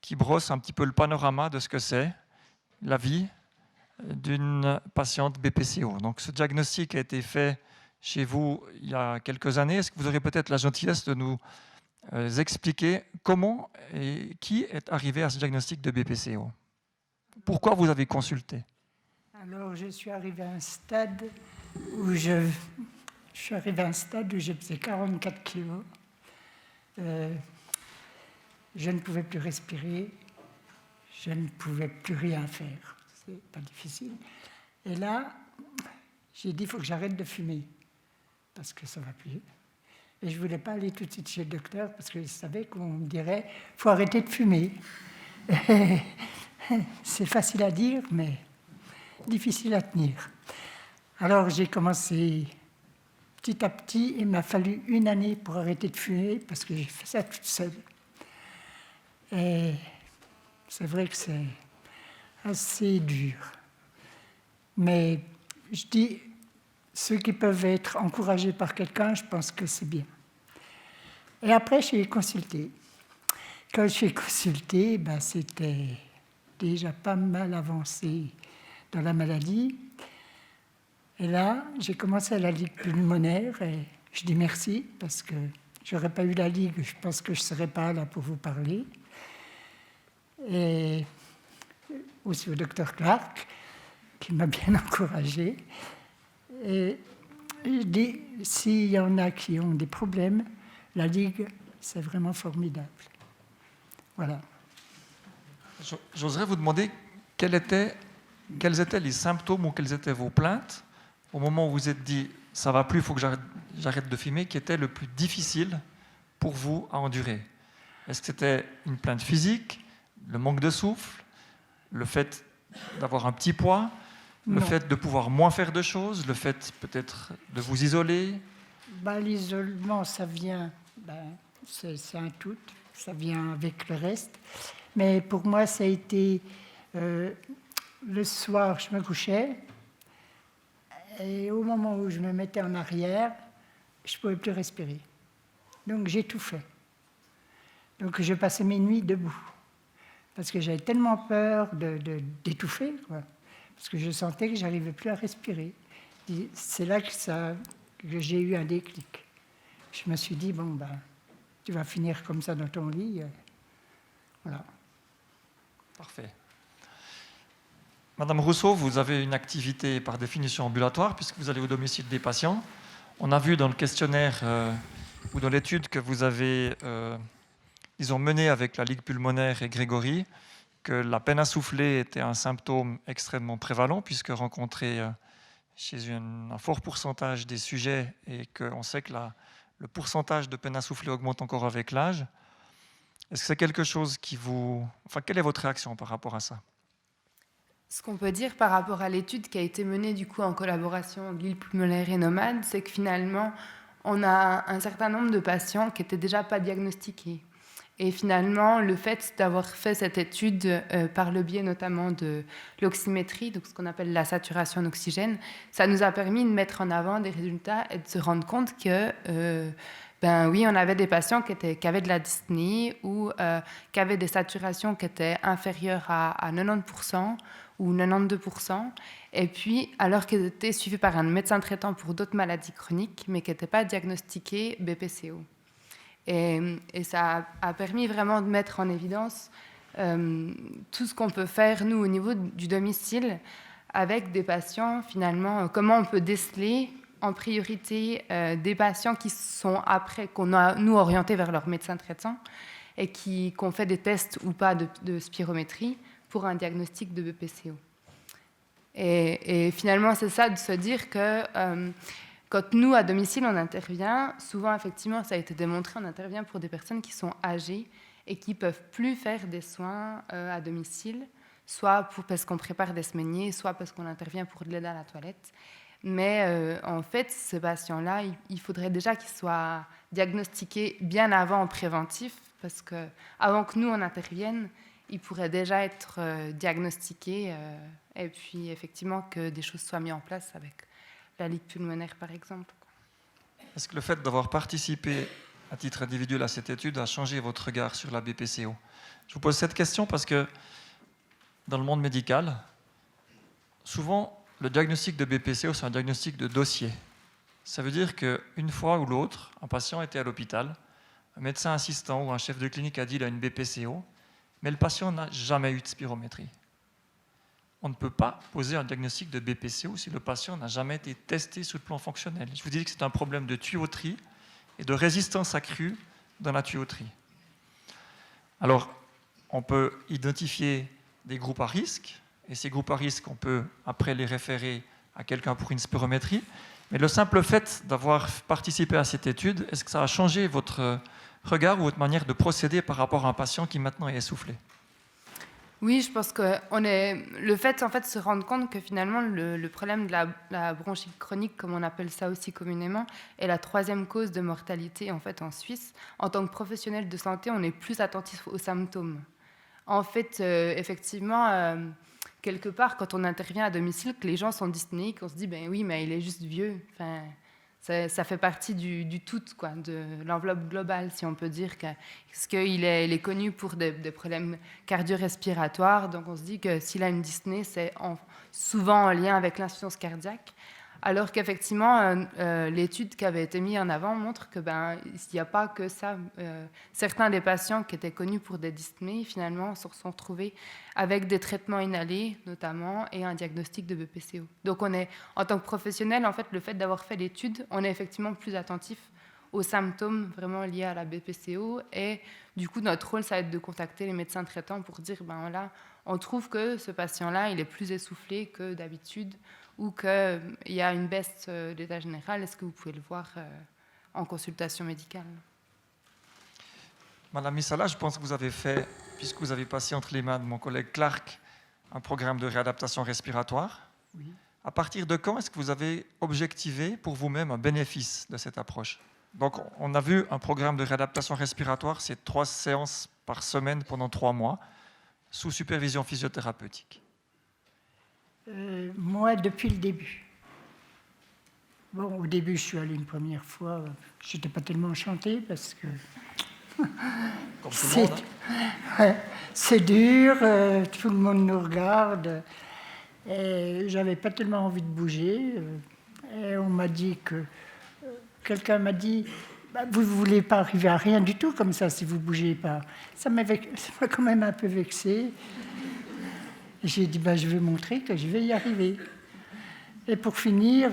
S1: qui brossent un petit peu le panorama de ce que c'est la vie d'une patiente BPCO. Donc, ce diagnostic a été fait chez vous il y a quelques années. Est-ce que vous aurez peut-être la gentillesse de nous expliquer comment et qui est arrivé à ce diagnostic de BPCO? Pourquoi vous avez consulté?
S6: Alors, je suis arrivé à un stade où je pesais 44 kilos. Je ne pouvais plus respirer, je ne pouvais plus rien faire. C'est pas difficile. Et là, j'ai dit, il faut que j'arrête de fumer, parce que ça ne va plus. Et je ne voulais pas aller tout de suite chez le docteur, parce que je savais qu'on me dirait, il faut arrêter de fumer. C'est facile à dire, mais difficile à tenir. Alors j'ai commencé petit à petit, il m'a fallu 1 année pour arrêter de fumer, parce que j'ai fait ça toute seule. Et c'est vrai que c'est assez dur. Mais je dis, ceux qui peuvent être encouragés par quelqu'un, je pense que c'est bien. Et après, j'ai consulté. Quand j'ai consulté, c'était déjà pas mal avancé dans la maladie. Et là, j'ai commencé à la Ligue pulmonaire et je dis merci parce que je n'aurais pas eu la Ligue, je pense que je ne serais pas là pour vous parler. Et aussi au docteur Clark. qui m'a bien encouragée. Et je dis, s'il y en a qui ont des problèmes, la Ligue, c'est vraiment formidable. Voilà.
S1: J'oserais vous demander quels étaient les symptômes ou quelles étaient vos plaintes au moment où vous vous êtes dit « ça va plus, il faut que j'arrête de fumer », qui était le plus difficile pour vous à endurer. Est-ce que c'était une plainte physique, le manque de souffle, le fait d'avoir un petit poids, le fait de pouvoir moins faire de choses, le fait peut-être de vous isoler?
S6: L'isolement, ça vient, c'est un tout, ça vient avec le reste. Mais pour moi, ça a été le soir, je me couchais, et au moment où je me mettais en arrière, je ne pouvais plus respirer. Donc j'étouffais. Donc je passais mes nuits debout, parce que j'avais tellement peur d'étouffer, quoi, parce que je sentais que je n'arrivais plus à respirer. Et c'est là que j'ai eu un déclic. Je me suis dit, tu vas finir comme ça dans ton lit. Voilà.
S1: Parfait. Madame Rousseau, vous avez une activité par définition ambulatoire puisque vous allez au domicile des patients. On a vu dans le questionnaire ou dans l'étude que vous avez menée avec la Ligue pulmonaire et Grégory que la peine à souffler était un symptôme extrêmement prévalent puisque rencontré chez un fort pourcentage des sujets et qu'on sait que le pourcentage de peine à souffler augmente encore avec l'âge. Est-ce que c'est quelque chose qui vous... quelle est votre réaction par rapport à ça?
S7: Ce qu'on peut dire par rapport à l'étude qui a été menée du coup en collaboration entre Ligue pulmonaire et Nomade, c'est que finalement, on a un certain nombre de patients qui n'étaient déjà pas diagnostiqués. Et finalement, le fait d'avoir fait cette étude par le biais notamment de l'oxymétrie, donc ce qu'on appelle la saturation en oxygène, ça nous a permis de mettre en avant des résultats et de se rendre compte que, oui, on avait des patients qui avaient de la dyspnée ou qui avaient des saturations qui étaient inférieures à 90% ou 92%, et puis alors qu'ils étaient suivis par un médecin traitant pour d'autres maladies chroniques, mais qui n'étaient pas diagnostiqués BPCO. Et ça a permis vraiment de mettre en évidence tout ce qu'on peut faire, nous, au niveau du domicile, avec des patients, finalement, comment on peut déceler en priorité des patients qui sont qu'on a, nous, orientés vers leur médecin traitant et qu'on fait des tests ou pas de spirométrie pour un diagnostic de BPCO. Et finalement, c'est ça, de se dire que... quand nous, à domicile, on intervient, souvent, effectivement, ça a été démontré, on intervient pour des personnes qui sont âgées et qui ne peuvent plus faire des soins à domicile, soit parce qu'on prépare des semainiers, soit parce qu'on intervient pour de l'aide à la toilette. Mais en fait, ces patients-là, il faudrait déjà qu'ils soient diagnostiqués bien avant en préventif, parce qu'avant que nous, on intervienne, ils pourraient déjà être diagnostiqués et puis, effectivement, que des choses soient mises en place avec la Ligue pulmonaire, par exemple.
S1: Est-ce que le fait d'avoir participé à titre individuel à cette étude a changé votre regard sur la BPCO? Je vous pose cette question parce que dans le monde médical, souvent, le diagnostic de BPCO, c'est un diagnostic de dossier. Ça veut dire qu'une fois ou l'autre, un patient était à l'hôpital, un médecin assistant ou un chef de clinique a dit qu'il a une BPCO, mais le patient n'a jamais eu de spirométrie. On ne peut pas poser un diagnostic de BPCO si le patient n'a jamais été testé sur le plan fonctionnel. Je vous dis que c'est un problème de tuyauterie et de résistance accrue dans la tuyauterie. Alors, on peut identifier des groupes à risque, et ces groupes à risque, on peut après les référer à quelqu'un pour une spirométrie. Mais le simple fait d'avoir participé à cette étude, est-ce que ça a changé votre regard ou votre manière de procéder par rapport à un patient qui maintenant est essoufflé?
S7: Oui, je pense que le fait de se rendre compte que finalement le problème de la bronchite chronique, comme on appelle ça aussi communément, est la troisième cause de mortalité en Suisse. En tant que professionnel de santé, on est plus attentif aux symptômes. En fait, effectivement, quelque part, quand on intervient à domicile, que les gens sont dyspnéiques, on se dit oui, mais il est juste vieux. Enfin, ça fait partie du tout, quoi, de l'enveloppe globale, si on peut dire. Parce qu'il est connu pour des problèmes cardio-respiratoires. Donc, on se dit que s'il a une dyspnée, c'est souvent en lien avec l'insuffisance cardiaque. Alors qu'effectivement, l'étude qui avait été mise en avant montre que il n'y a pas que ça. Certains des patients qui étaient connus pour des dyspnées, finalement, se sont retrouvés avec des traitements inhalés, notamment, et un diagnostic de BPCO. Donc, en tant que professionnel, en fait, le fait d'avoir fait l'étude, on est effectivement plus attentif aux symptômes vraiment liés à la BPCO. Et du coup, notre rôle, ça va être de contacter les médecins traitants pour dire, là, on trouve que ce patient-là, il est plus essoufflé que d'habitude, ou qu'il y a une baisse d'état général. Est-ce que vous pouvez le voir en consultation médicale?
S1: Madame Missala, je pense que vous avez fait, puisque vous avez passé entre les mains de mon collègue Clark, un programme de réadaptation respiratoire.
S6: Oui.
S1: À partir de quand est-ce que vous avez objectivé pour vous-même un bénéfice de cette approche? Donc, on a vu un programme de réadaptation respiratoire, c'est 3 séances par semaine pendant 3 mois, sous supervision physiothérapeutique.
S6: Moi, depuis le début. Bon, au début, je suis allée une première fois. Je n'étais pas tellement enchantée parce que
S1: Comme tout le monde,
S6: ouais, c'est dur, tout le monde nous regarde. Et j'avais pas tellement envie de bouger. Et on m'a dit que... quelqu'un m'a dit, vous ne voulez pas arriver à rien du tout comme ça si vous ne bougez pas. Ça m'a quand même un peu vexée. J'ai dit, je vais montrer que je vais y arriver. Et pour finir,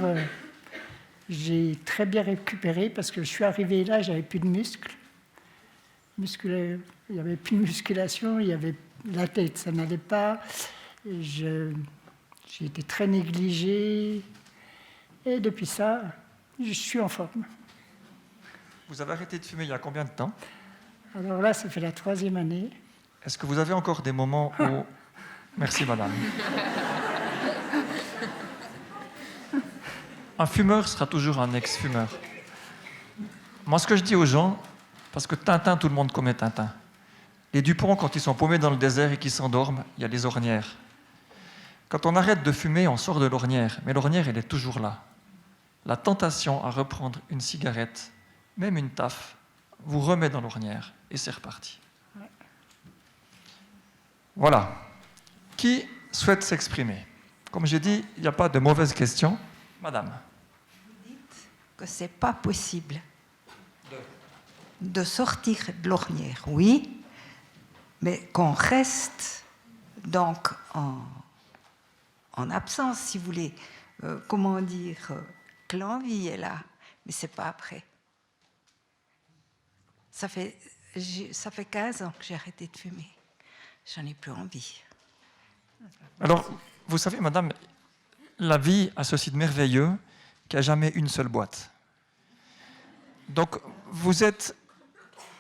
S6: j'ai très bien récupéré parce que je suis arrivée là, j'avais plus de muscles. Il n'y avait plus de musculation, il y avait la tête, ça n'allait pas. J'ai été très négligée. Et depuis ça, je suis en forme.
S1: vous avez arrêté de fumer il y a combien de temps?
S6: Alors là, ça fait la 3e année.
S1: Est-ce que vous avez encore des moments où... Merci, madame. Un fumeur sera toujours un ex-fumeur. Moi, ce que je dis aux gens, parce que Tintin, tout le monde connaît Tintin. Les Dupont, quand ils sont paumés dans le désert et qu'ils s'endorment, il y a les ornières. Quand on arrête de fumer, on sort de l'ornière, mais l'ornière, elle est toujours là. La tentation à reprendre une cigarette, même une taf, vous remet dans l'ornière, et c'est reparti. Voilà. Qui souhaite s'exprimer? Comme j'ai dit, il n'y a pas de mauvaises questions. Madame.
S8: Vous dites que ce n'est pas possible de sortir de l'ornière, oui, mais qu'on reste donc en absence, si vous voulez. Comment dire, que l'envie est là, mais ce n'est pas après. Ça fait 15 ans que j'ai arrêté de fumer. J'en ai plus envie.
S1: Alors, vous savez, madame, la vie a ceci de merveilleux qu'il n'y a jamais une seule boîte. Donc,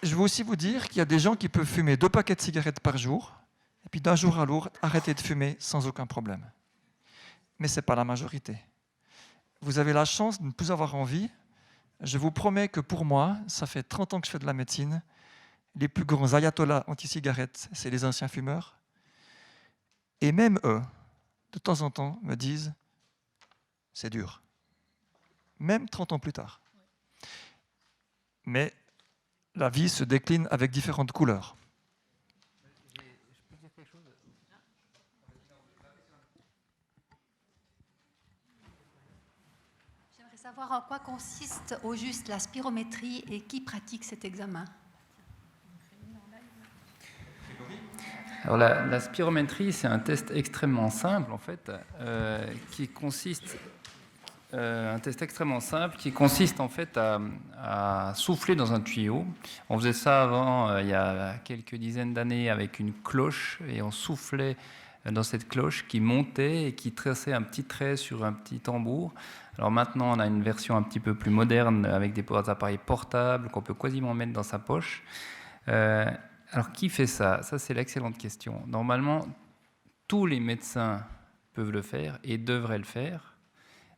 S1: je veux aussi vous dire qu'il y a des gens qui peuvent fumer 2 paquets de cigarettes par jour, et puis d'un jour à l'autre, arrêter de fumer sans aucun problème. Mais ce n'est pas la majorité. Vous avez la chance de ne plus avoir envie. Je vous promets que pour moi, ça fait 30 ans que je fais de la médecine. Les plus grands ayatollahs anti-cigarettes, c'est les anciens fumeurs. Et même eux, de temps en temps, me disent « c'est dur ». Même 30 ans plus tard. Mais la vie se décline avec différentes couleurs.
S9: J'aimerais savoir en quoi consiste au juste la spirométrie et qui pratique cet examen.
S2: Alors la spirométrie, c'est un test extrêmement simple en fait, qui consiste en fait à souffler dans un tuyau. On faisait ça avant, il y a quelques dizaines d'années, avec une cloche, et on soufflait dans cette cloche qui montait et qui traçait un petit trait sur un petit tambour. Alors maintenant, on a une version un petit peu plus moderne avec des appareils portables qu'on peut quasiment mettre dans sa poche. Alors, qui fait ça? Ça, c'est l'excellente question. Normalement, tous les médecins peuvent le faire et devraient le faire.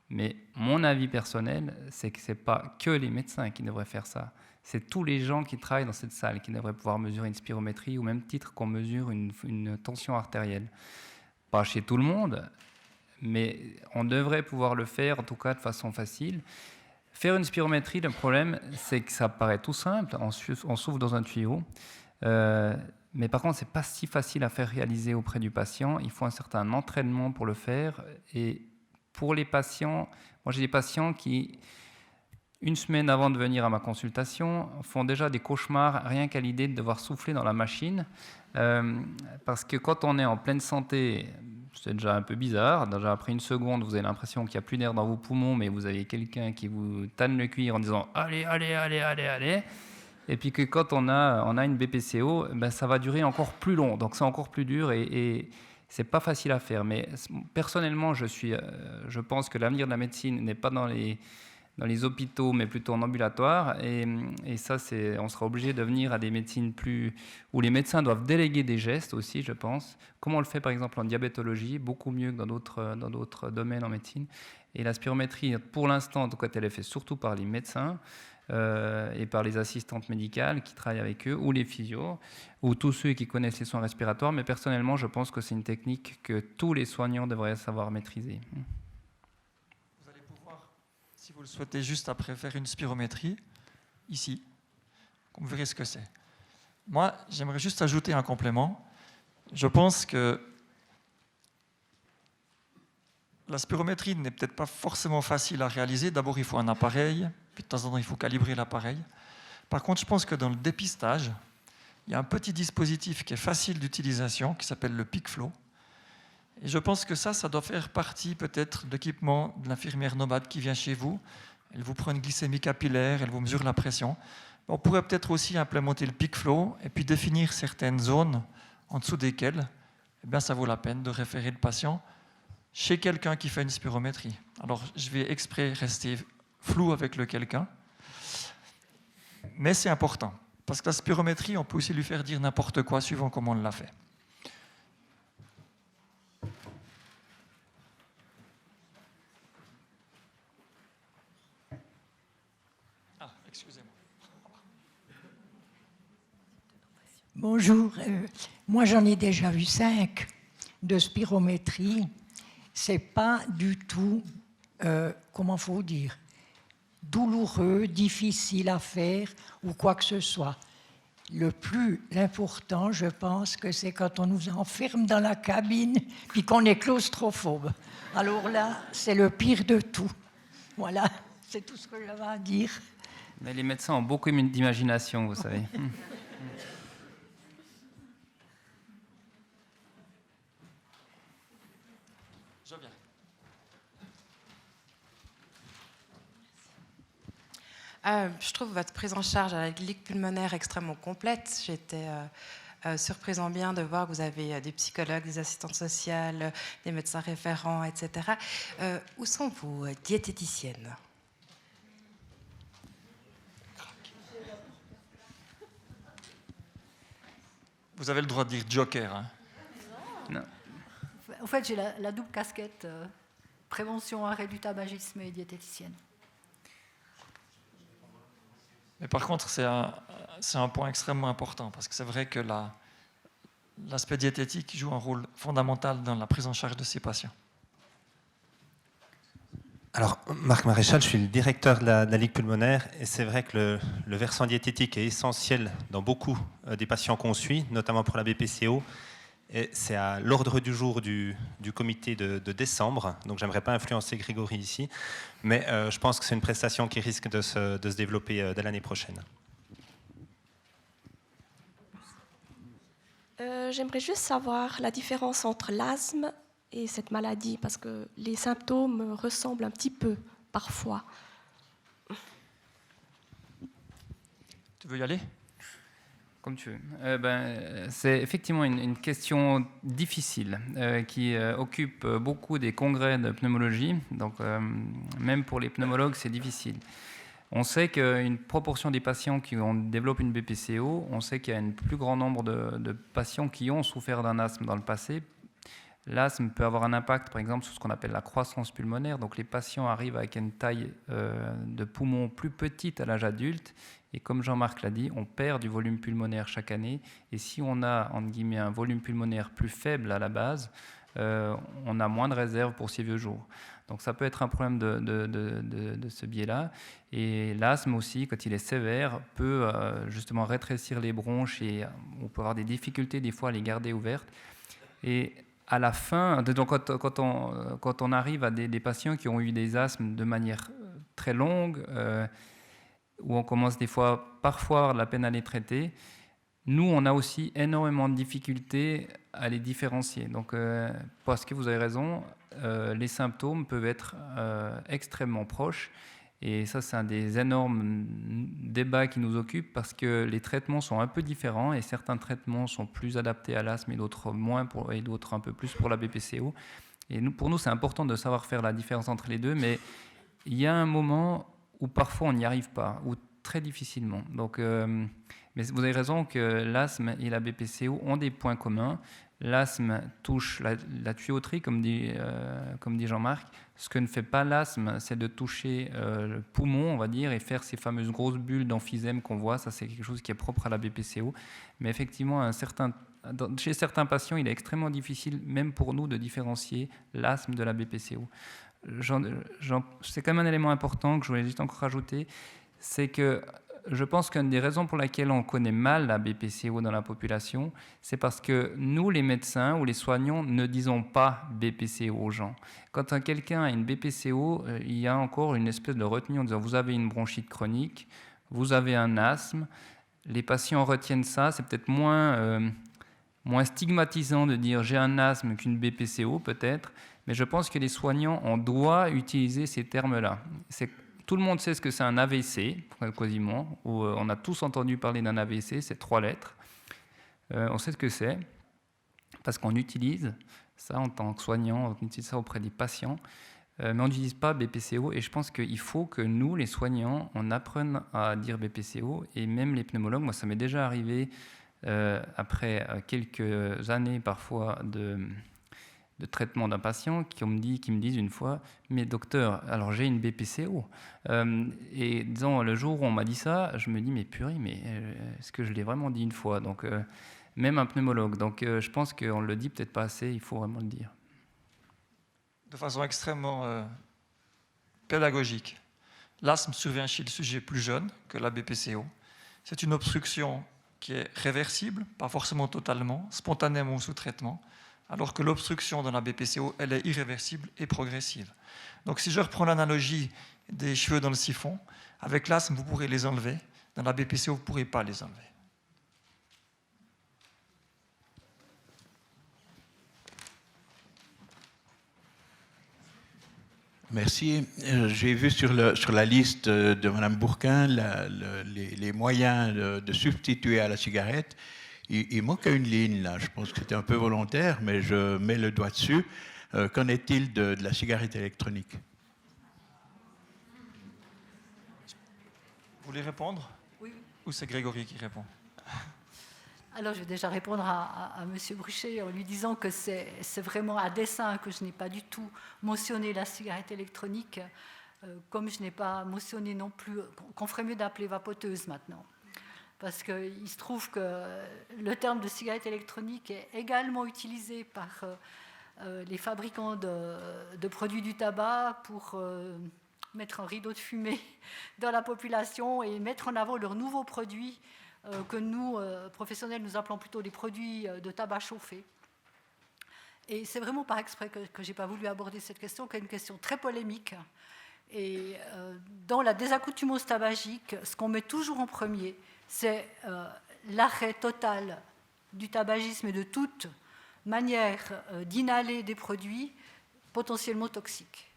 S2: Mais mon avis personnel, c'est que ce n'est pas que les médecins qui devraient faire ça. C'est tous les gens qui travaillent dans cette salle qui devraient pouvoir mesurer une spirométrie, au même titre qu'on mesure une tension artérielle. Pas chez tout le monde, mais on devrait pouvoir le faire, en tout cas de façon facile. Faire une spirométrie, le problème, c'est que ça paraît tout simple. On souffle dans un tuyau. Mais par contre, ce n'est pas si facile à faire réaliser auprès du patient. Il faut un certain entraînement pour le faire. Et pour les patients, moi j'ai des patients qui, une semaine avant de venir à ma consultation, font déjà des cauchemars rien qu'à l'idée de devoir souffler dans la machine. Parce que quand on est en pleine santé, c'est déjà un peu bizarre. Déjà après une seconde, vous avez l'impression qu'il n'y a plus d'air dans vos poumons, mais vous avez quelqu'un qui vous tanne le cuir en disant « Allez, allez, allez, allez, allez ». Et puis que quand on a une BPCO, ben ça va durer encore plus long. Donc c'est encore plus dur et c'est pas facile à faire. Mais personnellement, je pense que l'avenir de la médecine n'est pas dans les hôpitaux, mais plutôt en ambulatoire. Et ça, on sera obligé de venir à des médecines où les médecins doivent déléguer des gestes aussi, je pense. Comme on le fait par exemple en diabétologie, beaucoup mieux que dans d'autres domaines en médecine. Et la spirométrie, pour l'instant, en tout cas, elle est faite surtout par les médecins et par les assistantes médicales qui travaillent avec eux, ou les physios, ou tous ceux qui connaissent les soins respiratoires. Mais personnellement, je pense que c'est une technique que tous les soignants devraient savoir maîtriser.
S1: Vous allez pouvoir, si vous le souhaitez, juste après faire une spirométrie, ici. Vous verrez ce que c'est. Moi, j'aimerais juste ajouter un complément. Je pense que la spirométrie n'est peut-être pas forcément facile à réaliser. D'abord, il faut un appareil, puis de temps en temps, il faut calibrer l'appareil. Par contre, je pense que dans le dépistage, il y a un petit dispositif qui est facile d'utilisation, qui s'appelle le PicFlow. Et je pense que ça doit faire partie peut-être de l'équipement de l'infirmière nomade qui vient chez vous. Elle vous prend une glycémie capillaire, elle vous mesure la pression. On pourrait peut-être aussi implémenter le PicFlow et puis définir certaines zones en dessous desquelles eh bien, ça vaut la peine de référer le patient chez quelqu'un qui fait une spirométrie. Alors, je vais exprès rester flou avec le quelqu'un, mais c'est important, parce que la spirométrie, on peut aussi lui faire dire n'importe quoi suivant comment on l'a fait. Ah, excusez-moi.
S10: Bonjour, moi j'en ai déjà vu 5 de spirométrie. C'est pas du tout, comment faut dire, douloureux, difficile à faire ou quoi que ce soit. L'important, je pense, que c'est quand on nous enferme dans la cabine puis qu'on est claustrophobe. Alors là, c'est le pire de tout. Voilà, c'est tout ce que j'avais à dire.
S2: Mais les médecins ont beaucoup d'imagination, vous savez.
S1: Je viens.
S11: Je trouve votre prise en charge à la ligue pulmonaire extrêmement complète. J'étais surprise en bien de voir que vous avez des psychologues, des assistantes sociales, des médecins référents, etc. Où sont vos diététiciennes ?
S1: Vous avez le droit de dire joker. Hein.
S2: Non.
S4: En fait, j'ai la double casquette prévention, arrêt du tabagisme et diététicienne.
S1: Mais par contre, c'est un point extrêmement important, parce que c'est vrai que l'aspect diététique joue un rôle fondamental dans la prise en charge de ces patients.
S12: Alors, Marc Maréchal, je suis le directeur de la Ligue pulmonaire, et c'est vrai que le versant diététique est essentiel dans beaucoup des patients qu'on suit, notamment pour la BPCO. Et c'est à l'ordre du jour du comité de décembre, donc j'aimerais pas influencer Grégory ici, mais je pense que c'est une prestation qui risque de se développer dès l'année prochaine.
S13: J'aimerais juste savoir la différence entre l'asthme et cette maladie, parce que les symptômes ressemblent un petit peu parfois.
S1: Tu veux y aller ?
S2: Comme tu veux. C'est effectivement une question difficile qui occupe beaucoup des congrès de pneumologie. Donc, même pour les pneumologues, c'est difficile. On sait qu'une proportion des patients qui développent une BPCO, on sait qu'il y a un plus grand nombre de patients qui ont souffert d'un asthme dans le passé. L'asthme peut avoir un impact, par exemple, sur ce qu'on appelle la croissance pulmonaire. Donc, les patients arrivent avec une taille de poumon plus petite à l'âge adulte. Et comme Jean-Marc l'a dit, on perd du volume pulmonaire chaque année. Et si on a, entre guillemets, un volume pulmonaire plus faible à la base, on a moins de réserve pour ces vieux jours. Donc ça peut être un problème de ce biais-là. Et l'asthme aussi, quand il est sévère, peut justement rétrécir les bronches et on peut avoir des difficultés des fois à les garder ouvertes. Et à la fin, donc quand on arrive à des patients qui ont eu des asthmes de manière très longue, où on commence parfois à avoir de la peine à les traiter, nous, on a aussi énormément de difficultés à les différencier. Donc, parce que vous avez raison, les symptômes peuvent être extrêmement proches. Et ça, c'est un des énormes débats qui nous occupent parce que les traitements sont un peu différents et certains traitements sont plus adaptés à l'asthme et d'autres moins, et d'autres un peu plus pour la BPCO. Et pour nous, c'est important de savoir faire la différence entre les deux, mais il y a un moment où parfois on n'y arrive pas, ou très difficilement. Donc, mais vous avez raison que l'asthme et la BPCO ont des points communs. L'asthme touche la tuyauterie, comme dit Jean-Marc. Ce que ne fait pas l'asthme, c'est de toucher le poumon, on va dire, et faire ces fameuses grosses bulles d'emphysème qu'on voit. Ça, c'est quelque chose qui est propre à la BPCO. Mais effectivement, chez certains patients, il est extrêmement difficile, même pour nous, de différencier l'asthme de la BPCO. C'est quand même un élément important que je voulais juste encore rajouter, c'est que je pense qu'une des raisons pour laquelle on connaît mal la BPCO dans la population, c'est parce que nous, les médecins ou les soignants, ne disons pas BPCO aux gens. Quand quelqu'un a une BPCO, il y a encore une espèce de retenue en disant « vous avez une bronchite chronique, vous avez un asthme ». Les patients retiennent ça, c'est peut-être moins stigmatisant de dire « j'ai un asthme » qu'une BPCO peut-être, mais je pense que les soignants, on doit utiliser ces termes-là. Tout le monde sait ce que c'est un AVC, quasiment, où on a tous entendu parler d'un AVC, c'est 3 lettres. On sait ce que c'est, parce qu'on utilise ça en tant que soignant, on utilise ça auprès des patients, mais on n'utilise pas BPCO, et je pense qu'il faut que nous, les soignants, on apprenne à dire BPCO, et même les pneumologues, moi ça m'est déjà arrivé, après quelques années parfois de traitement d'un patient qui me disent une fois « mais docteur, alors j'ai une BPCO ». Et disons, le jour où on m'a dit ça, je me dis « mais purée, mais est-ce que je l'ai vraiment dit une fois ?» Donc, même un pneumologue. Donc, je pense qu'on ne le dit peut-être pas assez, il faut vraiment le dire.
S1: De façon extrêmement pédagogique, l'asthme survient chez le sujet plus jeune que la BPCO. C'est une obstruction qui est réversible, pas forcément totalement, spontanément ou sous traitement, alors que l'obstruction dans la BPCO, elle est irréversible et progressive. Donc si je reprends l'analogie des cheveux dans le siphon, avec l'asthme, vous pourrez les enlever. Dans la BPCO, vous ne pourrez pas les enlever.
S14: Merci. J'ai vu sur la liste de Mme Bourquin les moyens de substituer à la cigarette. Il manque une ligne là, je pense que c'était un peu volontaire, mais je mets le doigt dessus. Qu'en est-il de la cigarette électronique?
S1: Vous voulez répondre?
S4: Oui.
S1: Ou c'est Grégory qui répond?
S4: Alors je vais déjà répondre à M. Bruchet en lui disant que c'est vraiment à dessein que je n'ai pas du tout mentionné la cigarette électronique, comme je n'ai pas mentionné non plus, qu'on ferait mieux d'appeler vapoteuse maintenant. Parce qu'il se trouve que le terme de cigarette électronique est également utilisé par les fabricants de produits du tabac pour mettre un rideau de fumée dans la population et mettre en avant leurs nouveaux produits que nous, professionnels, nous appelons plutôt les produits de tabac chauffé. Et c'est vraiment par exprès que je n'ai pas voulu aborder cette question, qui est une question très polémique. Et dans la désaccoutumance tabagique, ce qu'on met toujours en premier, c'est l'arrêt total du tabagisme et de toute manière d'inhaler des produits potentiellement toxiques.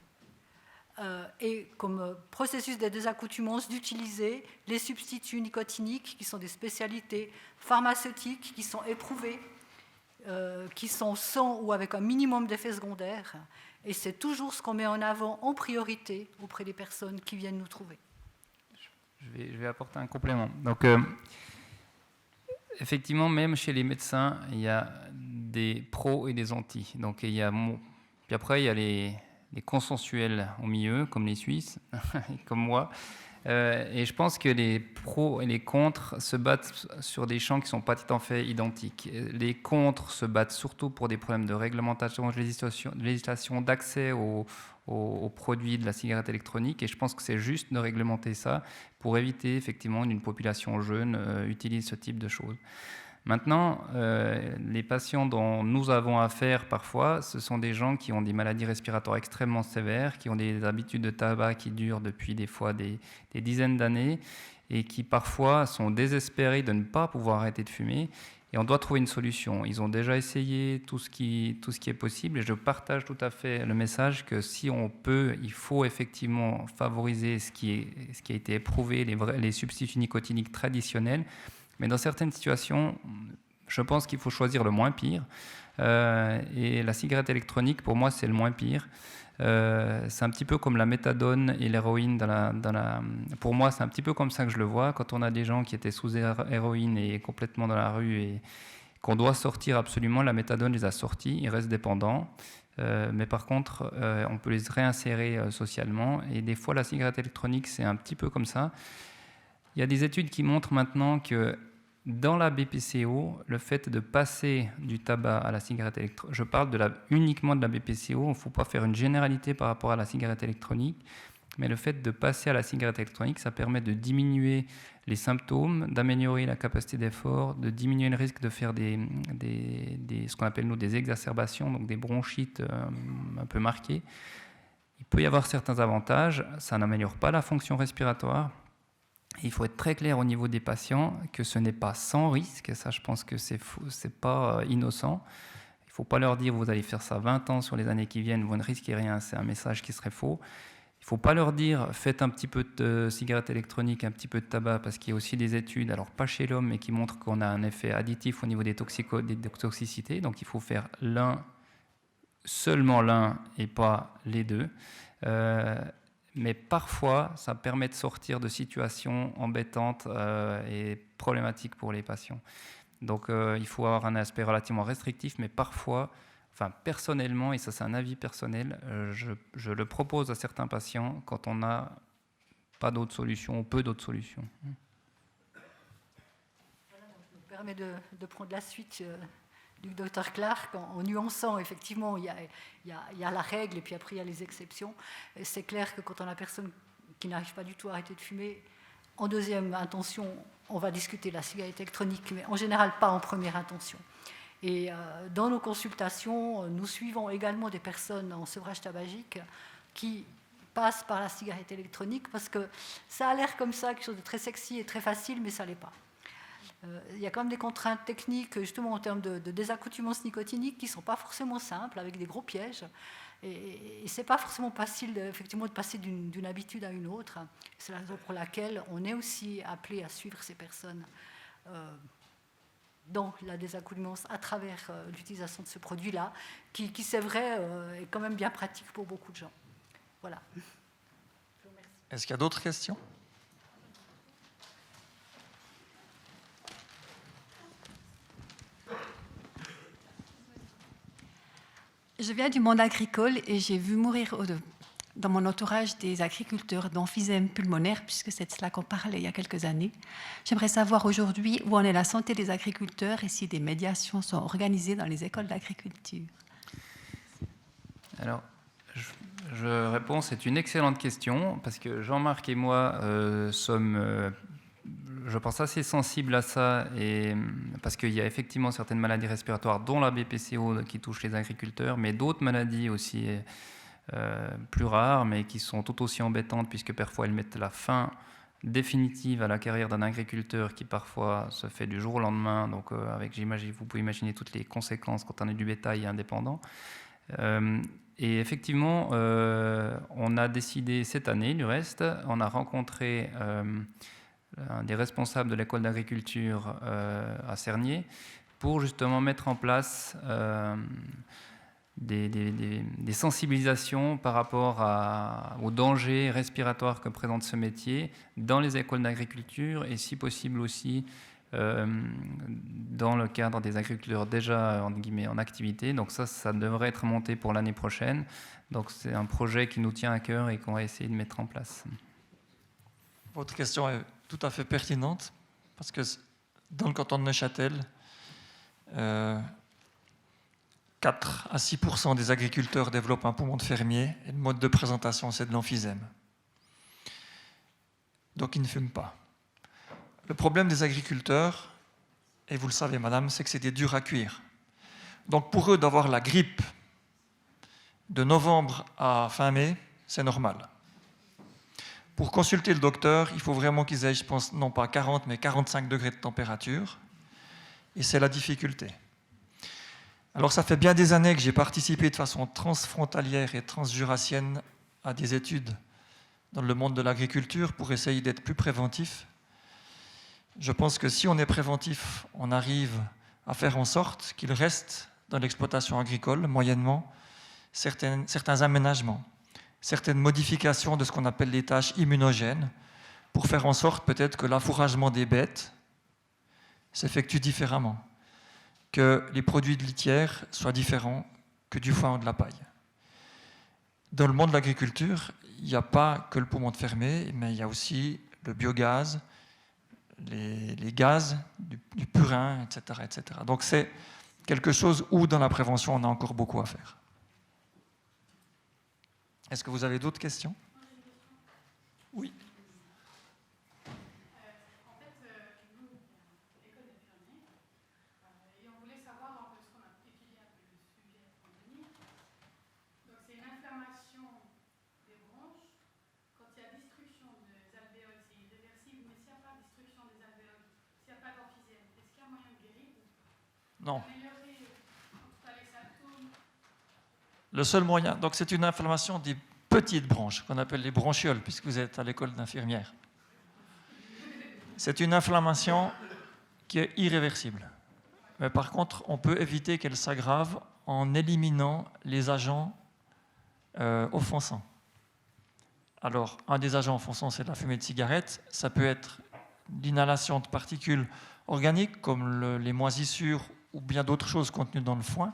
S4: Et comme processus de désaccoutumance, d'utiliser les substituts nicotiniques, qui sont des spécialités pharmaceutiques, qui sont éprouvées, qui sont sans ou avec un minimum d'effets secondaires. Et c'est toujours ce qu'on met en avant en priorité auprès des personnes qui viennent nous trouver.
S2: Je vais apporter un complément. Donc, effectivement, même chez les médecins, il y a des pros et des anti. Donc, puis après, il y a les consensuels au milieu, comme les Suisses, comme moi. Et je pense que les pros et les contre se battent sur des champs qui ne sont pas tout à fait identiques. Les contre se battent surtout pour des problèmes de réglementation, de législation d'accès aux produits de la cigarette électronique. Et je pense que c'est juste de réglementer ça pour éviter effectivement qu'une population jeune utilise ce type de choses. Maintenant, les patients dont nous avons affaire parfois, ce sont des gens qui ont des maladies respiratoires extrêmement sévères, qui ont des habitudes de tabac qui durent depuis des fois des dizaines d'années et qui parfois sont désespérés de ne pas pouvoir arrêter de fumer. Et on doit trouver une solution. Ils ont déjà essayé tout ce qui est possible et je partage tout à fait le message que si on peut, il faut effectivement favoriser ce qui a été éprouvé, les substituts nicotiniques traditionnels. Mais dans certaines situations, je pense qu'il faut choisir le moins pire. Et la cigarette électronique, pour moi, c'est le moins pire. C'est un petit peu comme la méthadone et l'héroïne. Pour moi, c'est un petit peu comme ça que je le vois. Quand on a des gens qui étaient sous héroïne et complètement dans la rue et qu'on doit sortir absolument, la méthadone les a sortis, ils restent dépendants. Mais par contre, on peut les réinsérer socialement. Et des fois, la cigarette électronique, c'est un petit peu comme ça. Il y a des études qui montrent maintenant que dans la BPCO, le fait de passer du tabac à la cigarette électronique, je parle uniquement de la BPCO, il ne faut pas faire une généralité par rapport à la cigarette électronique, mais le fait de passer à la cigarette électronique, ça permet de diminuer les symptômes, d'améliorer la capacité d'effort, de diminuer le risque de faire ce qu'on appelle nous des exacerbations, donc des bronchites un peu marquées. Il peut y avoir certains avantages, ça n'améliore pas la fonction respiratoire. Il faut être très clair au niveau des patients que ce n'est pas sans risque, et ça je pense que c'est pas innocent. Il ne faut pas leur dire vous allez faire ça 20 ans sur les années qui viennent, vous ne risquez rien, c'est un message qui serait faux. Il ne faut pas leur dire faites un petit peu de cigarette électronique, un petit peu de tabac, parce qu'il y a aussi des études, alors pas chez l'homme, mais qui montrent qu'on a un effet additif au niveau des toxicités, donc il faut faire seulement l'un et pas les deux. Mais parfois, ça permet de sortir de situations embêtantes et problématiques pour les patients. Donc, il faut avoir un aspect relativement restrictif, mais parfois, personnellement, et ça c'est un avis personnel, je le propose à certains patients quand on n'a pas d'autres solutions ou peu d'autres solutions.
S4: Voilà, donc je me permets de prendre la suite du docteur Clark, en nuançant, effectivement, il y a la règle et puis après il y a les exceptions. C'est clair que quand on a personne qui n'arrive pas du tout à arrêter de fumer, en deuxième intention, on va discuter de la cigarette électronique, mais en général pas en première intention. Et dans nos consultations, nous suivons également des personnes en sevrage tabagique qui passent par la cigarette électronique parce que ça a l'air comme ça, quelque chose de très sexy et très facile, mais ça ne l'est pas. Il y a quand même des contraintes techniques, justement en termes de désaccoutumance nicotinique, qui ne sont pas forcément simples, avec des gros pièges. Et ce n'est pas forcément facile, effectivement, de passer d'une habitude à une autre. C'est la raison pour laquelle on est aussi appelé à suivre ces personnes dans la désaccoutumance à travers l'utilisation de ce produit-là, qui c'est vrai, est quand même bien pratique pour beaucoup de gens. Voilà.
S1: Est-ce qu'il y a d'autres questions ?
S9: Je viens du monde agricole et j'ai vu mourir dans mon entourage des agriculteurs d'emphysème pulmonaire, puisque c'est de cela qu'on parlait il y a quelques années. J'aimerais savoir aujourd'hui où en est la santé des agriculteurs et si des médiations sont organisées dans les écoles d'agriculture.
S2: Alors, je réponds, c'est une excellente question, parce que Jean-Marc et moi sommes, je pense, assez sensibles à ça, et, parce qu'il y a effectivement certaines maladies respiratoires, dont la BPCO, qui touchent les agriculteurs, mais d'autres maladies aussi plus rares, mais qui sont tout aussi embêtantes, puisque parfois elles mettent la fin définitive à la carrière d'un agriculteur qui parfois se fait du jour au lendemain. Donc, vous pouvez imaginer toutes les conséquences quand on est du bétail indépendant. Et effectivement, on a décidé cette année, du reste, on a rencontré un des responsables de l'école d'agriculture à Cernier pour justement mettre en place des sensibilisations par rapport aux dangers respiratoires que présente ce métier dans les écoles d'agriculture et si possible aussi dans le cadre des agriculteurs déjà entre guillemets, en activité. Donc ça devrait être monté pour l'année prochaine. Donc c'est un projet qui nous tient à cœur et qu'on va essayer de mettre en place.
S1: Votre question est tout à fait pertinente parce que dans le canton de Neuchâtel, 4 à 6% des agriculteurs développent un poumon de fermier et le mode de présentation, c'est de l'emphysème. Donc ils ne fument pas. Le problème des agriculteurs, et vous le savez, madame, c'est que c'est des durs à cuire. Donc pour eux, d'avoir la grippe de novembre à fin mai, c'est normal. Pour consulter le docteur, il faut vraiment qu'ils aient, je pense, non pas 40, mais 45 degrés de température. Et c'est la difficulté. Alors ça fait bien des années que j'ai participé de façon transfrontalière et transjurassienne à des études dans le monde de l'agriculture pour essayer d'être plus préventif. Je pense que si on est préventif, on arrive à faire en sorte qu'il reste dans l'exploitation agricole, moyennement, certains aménagements, certaines modifications de ce qu'on appelle les tâches immunogènes, pour faire en sorte peut-être que l'affouragement des bêtes s'effectue différemment, que les produits de litière soient différents que du foin ou de la paille. Dans le monde de l'agriculture, il n'y a pas que le poumon de fermier, mais il y a aussi le biogaz, les gaz, du purin, etc., etc. Donc c'est quelque chose où dans la prévention, on a encore beaucoup à faire. Est-ce que vous avez d'autres questions? Oui. Non. Le seul moyen, donc c'est une inflammation des petites branches, qu'on appelle les bronchioles, puisque vous êtes à l'école d'infirmière. C'est une inflammation qui est irréversible. Mais par contre, on peut éviter qu'elle s'aggrave en éliminant les agents offensants. Alors, un des agents offensants, c'est la fumée de cigarette. Ça peut être l'inhalation de particules organiques, comme les moisissures ou bien d'autres choses contenues dans le foin.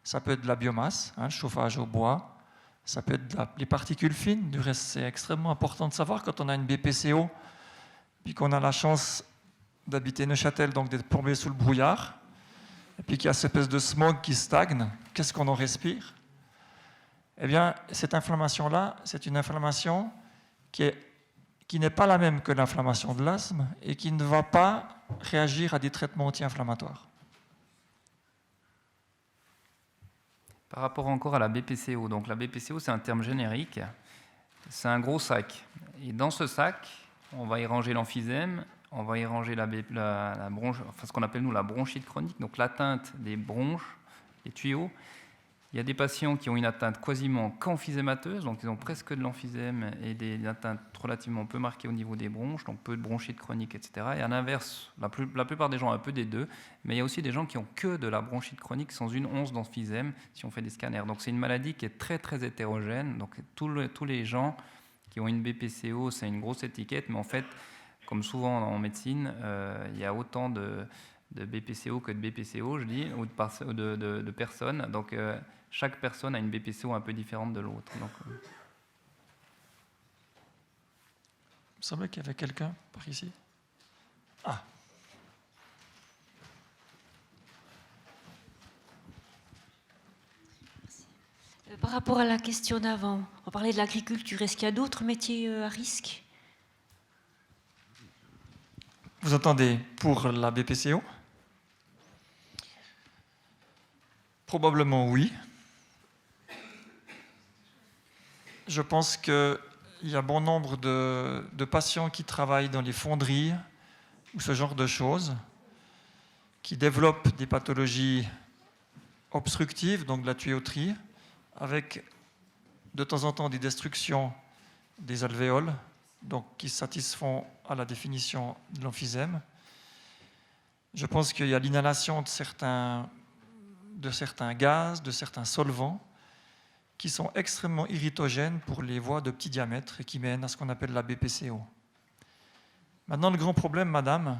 S1: Ça peut être de la biomasse, le chauffage au bois. Ça peut être les particules fines. Du reste, c'est extrêmement important de savoir quand on a une BPCO, puis qu'on a la chance d'habiter Neuchâtel, donc d'être plombé sous le brouillard, et puis qu'il y a cette espèce de smog qui stagne, qu'est-ce qu'on en respire? Eh bien, cette inflammation-là, c'est une inflammation qui n'est pas la même que l'inflammation de l'asthme et qui ne va pas réagir à des traitements anti-inflammatoires.
S2: Par rapport encore à la BPCO, donc la BPCO c'est un terme générique, c'est un gros sac. Et dans ce sac, on va y ranger l'emphysème, on va y ranger la bronche, enfin ce qu'on appelle nous la bronchite chronique, donc l'atteinte des bronches, des tuyaux. Il y a des patients qui ont une atteinte quasiment qu'emphysémateuse, donc ils ont presque de l'emphysème et des atteintes relativement peu marquées au niveau des bronches, donc peu de bronchite chronique, etc. Et à l'inverse, la plupart des gens ont un peu des deux, mais il y a aussi des gens qui ont que de la bronchite chronique sans une once d'emphysème si on fait des scanners. Donc c'est une maladie qui est très très hétérogène. Donc tous les gens qui ont une BPCO, c'est une grosse étiquette, mais en fait, comme souvent en médecine, il y a autant de BPCO que de BPCO, je dis, ou de personnes. Donc chaque personne a une BPCO un peu différente de l'autre. Il me
S1: semblait qu'il y avait quelqu'un par ici. Ah.
S15: Par rapport à la question d'avant, on parlait de l'agriculture. Est-ce qu'il y a d'autres métiers à risque?
S1: Vous entendez pour la BPCO? Probablement oui. Je pense qu'il y a bon nombre de patients qui travaillent dans les fonderies ou ce genre de choses, qui développent des pathologies obstructives, donc de la tuyauterie, avec de temps en temps des destructions des alvéoles, donc qui satisfont à la définition de l'emphysème. Je pense qu'il y a l'inhalation de certains gaz, de certains solvants, qui sont extrêmement irritogènes pour les voies de petit diamètre et qui mènent à ce qu'on appelle la BPCO. Maintenant, le grand problème, madame,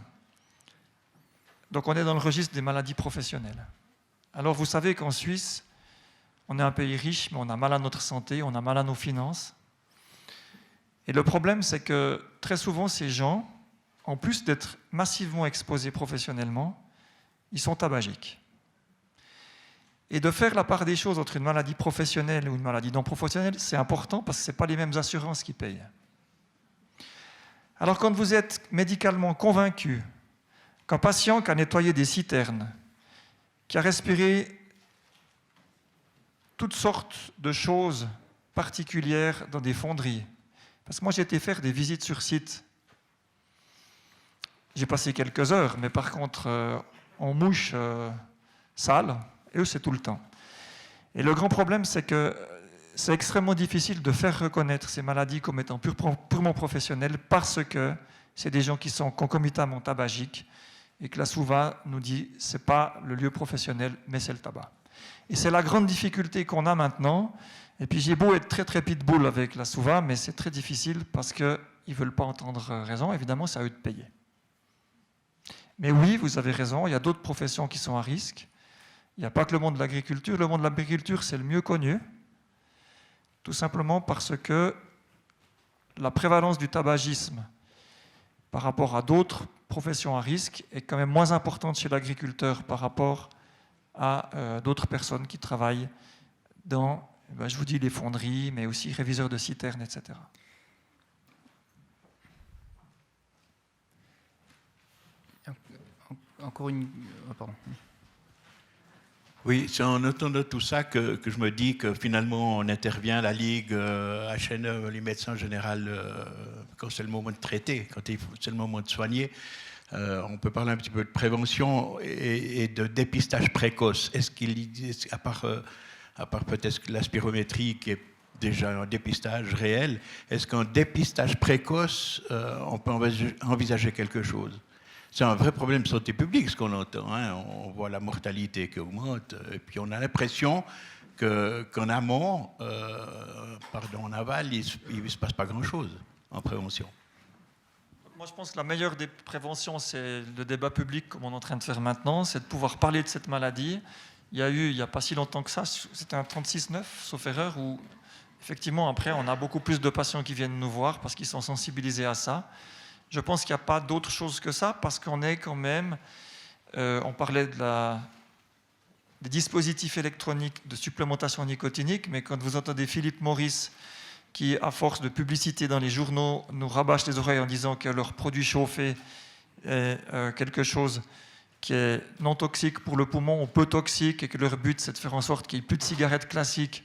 S1: donc on est dans le registre des maladies professionnelles. Alors vous savez qu'en Suisse, on est un pays riche, mais on a mal à notre santé, on a mal à nos finances. Et le problème, c'est que très souvent, ces gens, en plus d'être massivement exposés professionnellement, ils sont tabagiques. Et de faire la part des choses entre une maladie professionnelle ou une maladie non professionnelle, c'est important parce que ce n'est pas les mêmes assurances qui payent. Alors quand vous êtes médicalement convaincu qu'un patient qui a nettoyé des citernes, qui a respiré toutes sortes de choses particulières dans des fonderies, parce que moi j'ai été faire des visites sur site, j'ai passé quelques heures, mais par contre en mouche sale, et eux c'est tout le temps. Et le grand problème, c'est que c'est extrêmement difficile de faire reconnaître ces maladies comme étant purement professionnelles parce que c'est des gens qui sont concomitamment tabagiques et que la SOUVA nous dit que ce n'est pas le lieu professionnel, mais c'est le tabac. Et c'est la grande difficulté qu'on a maintenant. Et puis j'ai beau être très très pitbull avec la SOUVA, mais c'est très difficile parce qu'ils ne veulent pas entendre raison. Évidemment, c'est à eux de payer. Mais oui, vous avez raison, il y a d'autres professions qui sont à risque. Il n'y a pas que le monde de l'agriculture. Le monde de l'agriculture, c'est le mieux connu. Tout simplement parce que la prévalence du tabagisme par rapport à d'autres professions à risque est quand même moins importante chez l'agriculteur par rapport à d'autres personnes qui travaillent dans, je vous dis, les fonderies, mais aussi réviseurs de citernes, etc.
S2: Encore une... Oh, pardon.
S14: Oui, c'est en entendant tout ça que je me dis que finalement on intervient, la Ligue, HNE, les médecins généraux, quand c'est le moment de traiter, quand c'est le moment de soigner. On peut parler un petit peu de prévention et de dépistage précoce. Est-ce qu'il, à part peut-être la spirométrie qui est déjà un dépistage réel, est-ce qu'en dépistage précoce, on peut envisager quelque chose ? C'est un vrai problème de santé publique, ce qu'on entend. Hein. On voit la mortalité qui augmente, et puis on a l'impression qu'en amont, en aval, il ne se passe pas grand-chose en prévention.
S1: Moi, je pense que la meilleure des préventions, c'est le débat public, comme on est en train de faire maintenant, c'est de pouvoir parler de cette maladie. Il n'y a pas si longtemps que ça, c'était un 36-9, sauf erreur, où effectivement, après, on a beaucoup plus de patients qui viennent nous voir parce qu'ils sont sensibilisés à ça. Je pense qu'il n'y a pas d'autre chose que ça, parce qu'on est quand même, on parlait des dispositifs électroniques de supplémentation nicotinique, mais quand vous entendez Philippe Maurice, qui, à force de publicité dans les journaux, nous rabâche les oreilles en disant que leur produit chauffé est quelque chose qui est non toxique pour le poumon ou peu toxique, et que leur but, c'est de faire en sorte qu'il n'y ait plus de cigarettes classiques,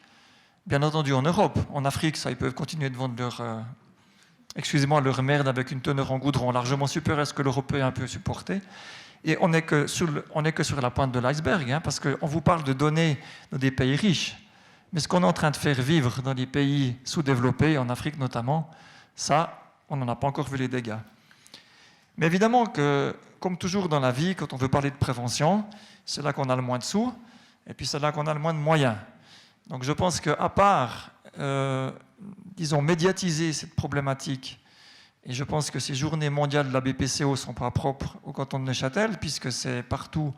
S1: bien entendu en Europe. En Afrique, ça, ils peuvent continuer de vendre leur merde avec une teneur en goudron largement supérieure à ce que l'Européen peut supporter. Et on n'est que sur la pointe de l'iceberg, hein, parce qu'on vous parle de données dans des pays riches. Mais ce qu'on est en train de faire vivre dans les pays sous-développés, en Afrique notamment, ça, on n'en a pas encore vu les dégâts. Mais évidemment que, comme toujours dans la vie, quand on veut parler de prévention, c'est là qu'on a le moins de sous, et puis c'est là qu'on a le moins de moyens. Donc je pense qu'à part... disons, médiatiser cette problématique. Et je pense que ces journées mondiales de la BPCO ne sont pas propres au canton de Neuchâtel, puisque c'est partout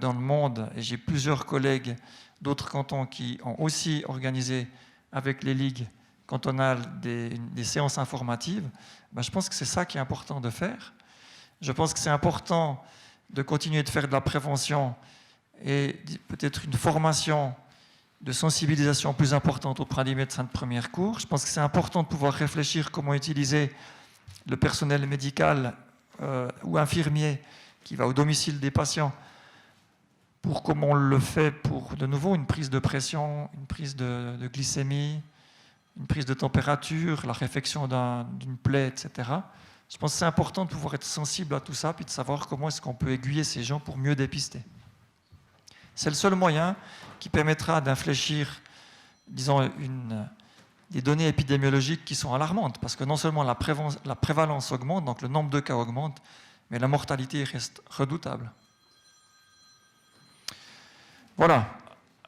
S1: dans le monde. Et j'ai plusieurs collègues d'autres cantons qui ont aussi organisé avec les ligues cantonales des séances informatives. Je pense que c'est ça qui est important de faire. Je pense que c'est important de continuer de faire de la prévention et peut-être une formation de sensibilisation plus importante auprès des médecins de première cour. Je pense que c'est important de pouvoir réfléchir comment utiliser le personnel médical ou infirmier qui va au domicile des patients pour comment on le fait pour, de nouveau, une prise de pression, une prise de glycémie, une prise de température, la réfection d'une plaie, etc. Je pense que c'est important de pouvoir être sensible à tout ça puis de savoir comment est-ce qu'on peut aiguiller ces gens pour mieux dépister. C'est le seul moyen qui permettra d'infléchir, disons, des données épidémiologiques qui sont alarmantes, parce que non seulement la prévalence augmente, donc le nombre de cas augmente, mais la mortalité reste redoutable. Voilà.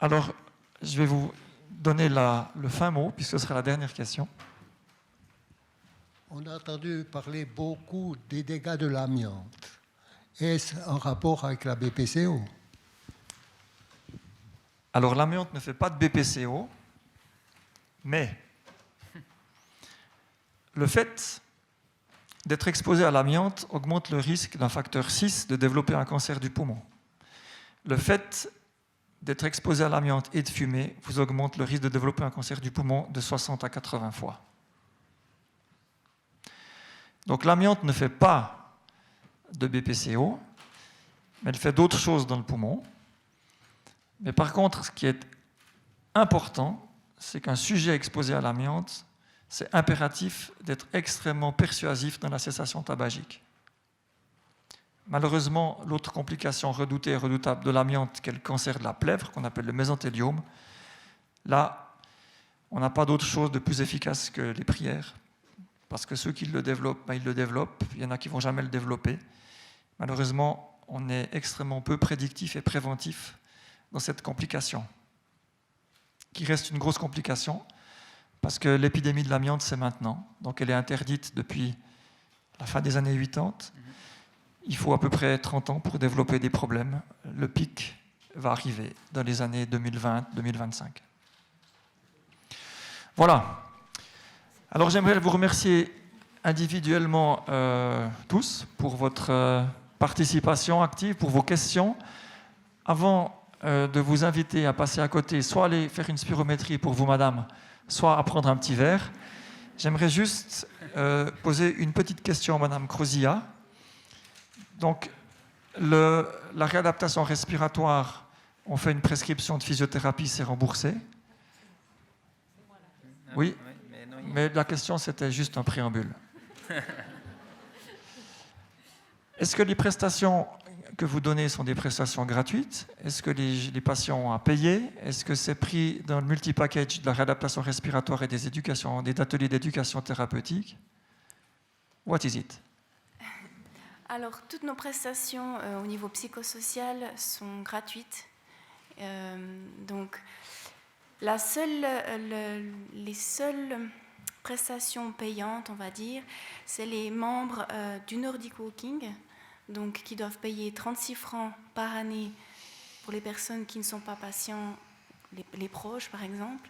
S1: Alors, je vais vous donner le fin mot, puisque ce sera la dernière question.
S16: On a entendu parler beaucoup des dégâts de l'amiante. Est-ce en rapport avec la BPCO ?
S1: Alors, l'amiante ne fait pas de BPCO, mais le fait d'être exposé à l'amiante augmente le risque d'un facteur 6 de développer un cancer du poumon. Le fait d'être exposé à l'amiante et de fumer vous augmente le risque de développer un cancer du poumon de 60 à 80 fois. Donc l'amiante ne fait pas de BPCO, mais elle fait d'autres choses dans le poumon. Mais par contre, ce qui est important, c'est qu'un sujet exposé à l'amiante, c'est impératif d'être extrêmement persuasif dans la cessation tabagique. Malheureusement, l'autre complication redoutée et redoutable de l'amiante, qui est le cancer de la plèvre, qu'on appelle le mésothéliome, là, on n'a pas d'autre chose de plus efficace que les prières, parce que ceux qui le développent, ils le développent, il y en a qui ne vont jamais le développer. Malheureusement, on est extrêmement peu prédictif et préventif dans cette complication, qui reste une grosse complication, parce que l'épidémie de l'amiante, c'est maintenant, donc elle est interdite depuis la fin des années 80. Il faut à peu près 30 ans pour développer des problèmes. Le pic va arriver dans les années 2020-2025. Voilà. Alors j'aimerais vous remercier individuellement tous pour votre participation active, pour vos questions. Avant de vous inviter à passer à côté, soit aller faire une spirométrie pour vous, madame, soit à prendre un petit verre, j'aimerais juste poser une petite question à madame Crozia. Donc, la réadaptation respiratoire, on fait une prescription de physiothérapie, c'est remboursé. Oui, mais la question, c'était juste un préambule. Est-ce que les prestations que vous donnez sont des prestations gratuites? Est-ce que les patients ont à payer? Est-ce que c'est pris dans le multi-package de la réadaptation respiratoire et des ateliers d'éducation thérapeutique? What is it?
S5: Alors, toutes nos prestations au niveau psychosocial sont gratuites. Donc, les seules prestations payantes, on va dire, c'est les membres du Nordic Walking, donc qui doivent payer 36 francs par année pour les personnes qui ne sont pas patients, les proches par exemple.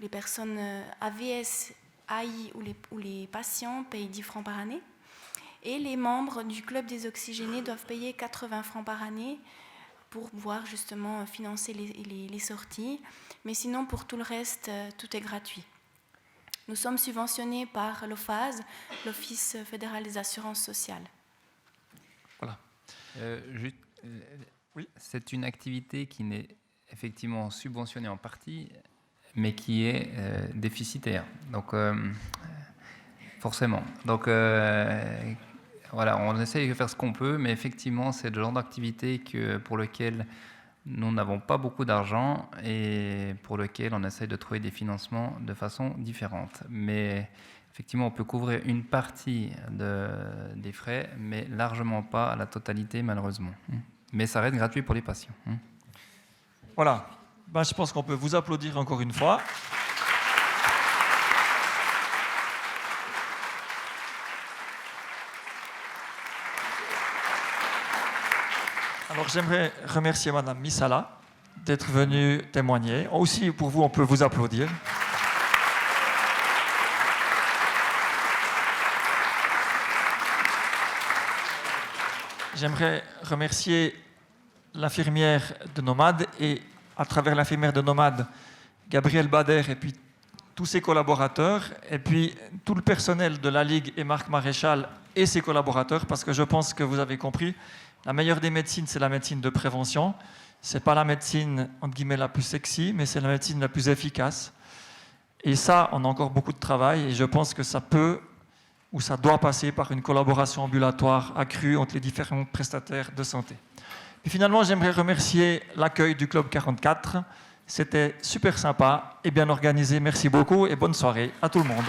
S5: Les personnes AVS, AI ou les patients payent 10 francs par année. Et les membres du club des oxygénés doivent payer 80 francs par année pour pouvoir justement financer les sorties. Mais sinon, pour tout le reste, tout est gratuit. Nous sommes subventionnés par l'OFAS, l'Office fédéral des assurances sociales.
S1: Voilà.
S2: Oui. C'est une activité qui n'est effectivement subventionnée en partie, mais qui est déficitaire. Donc, forcément. Donc, voilà, on essaye de faire ce qu'on peut, mais effectivement, c'est le genre d'activité pour lequel nous n'avons pas beaucoup d'argent et pour lequel on essaye de trouver des financements de façon différente. Mais effectivement, on peut couvrir une partie des frais, mais largement pas à la totalité, malheureusement. Mais ça reste gratuit pour les patients.
S1: Voilà. Ben, je pense qu'on peut vous applaudir encore une fois. Alors j'aimerais remercier Madame Misala d'être venue témoigner. Aussi pour vous, on peut vous applaudir. J'aimerais remercier l'infirmière de Nomade et à travers l'infirmière de Nomade, Gabriel Bader et puis tous ses collaborateurs et puis tout le personnel de la Ligue et Marc Maréchal et ses collaborateurs parce que je pense que vous avez compris, la meilleure des médecines, c'est la médecine de prévention. Ce n'est pas la médecine, entre guillemets, la plus sexy, mais c'est la médecine la plus efficace. Et ça, on a encore beaucoup de travail et je pense que ça peut ou ça doit passer par une collaboration ambulatoire accrue entre les différents prestataires de santé. Et finalement, j'aimerais remercier l'accueil du Club 44. C'était super sympa et bien organisé. Merci beaucoup et bonne soirée à tout le monde.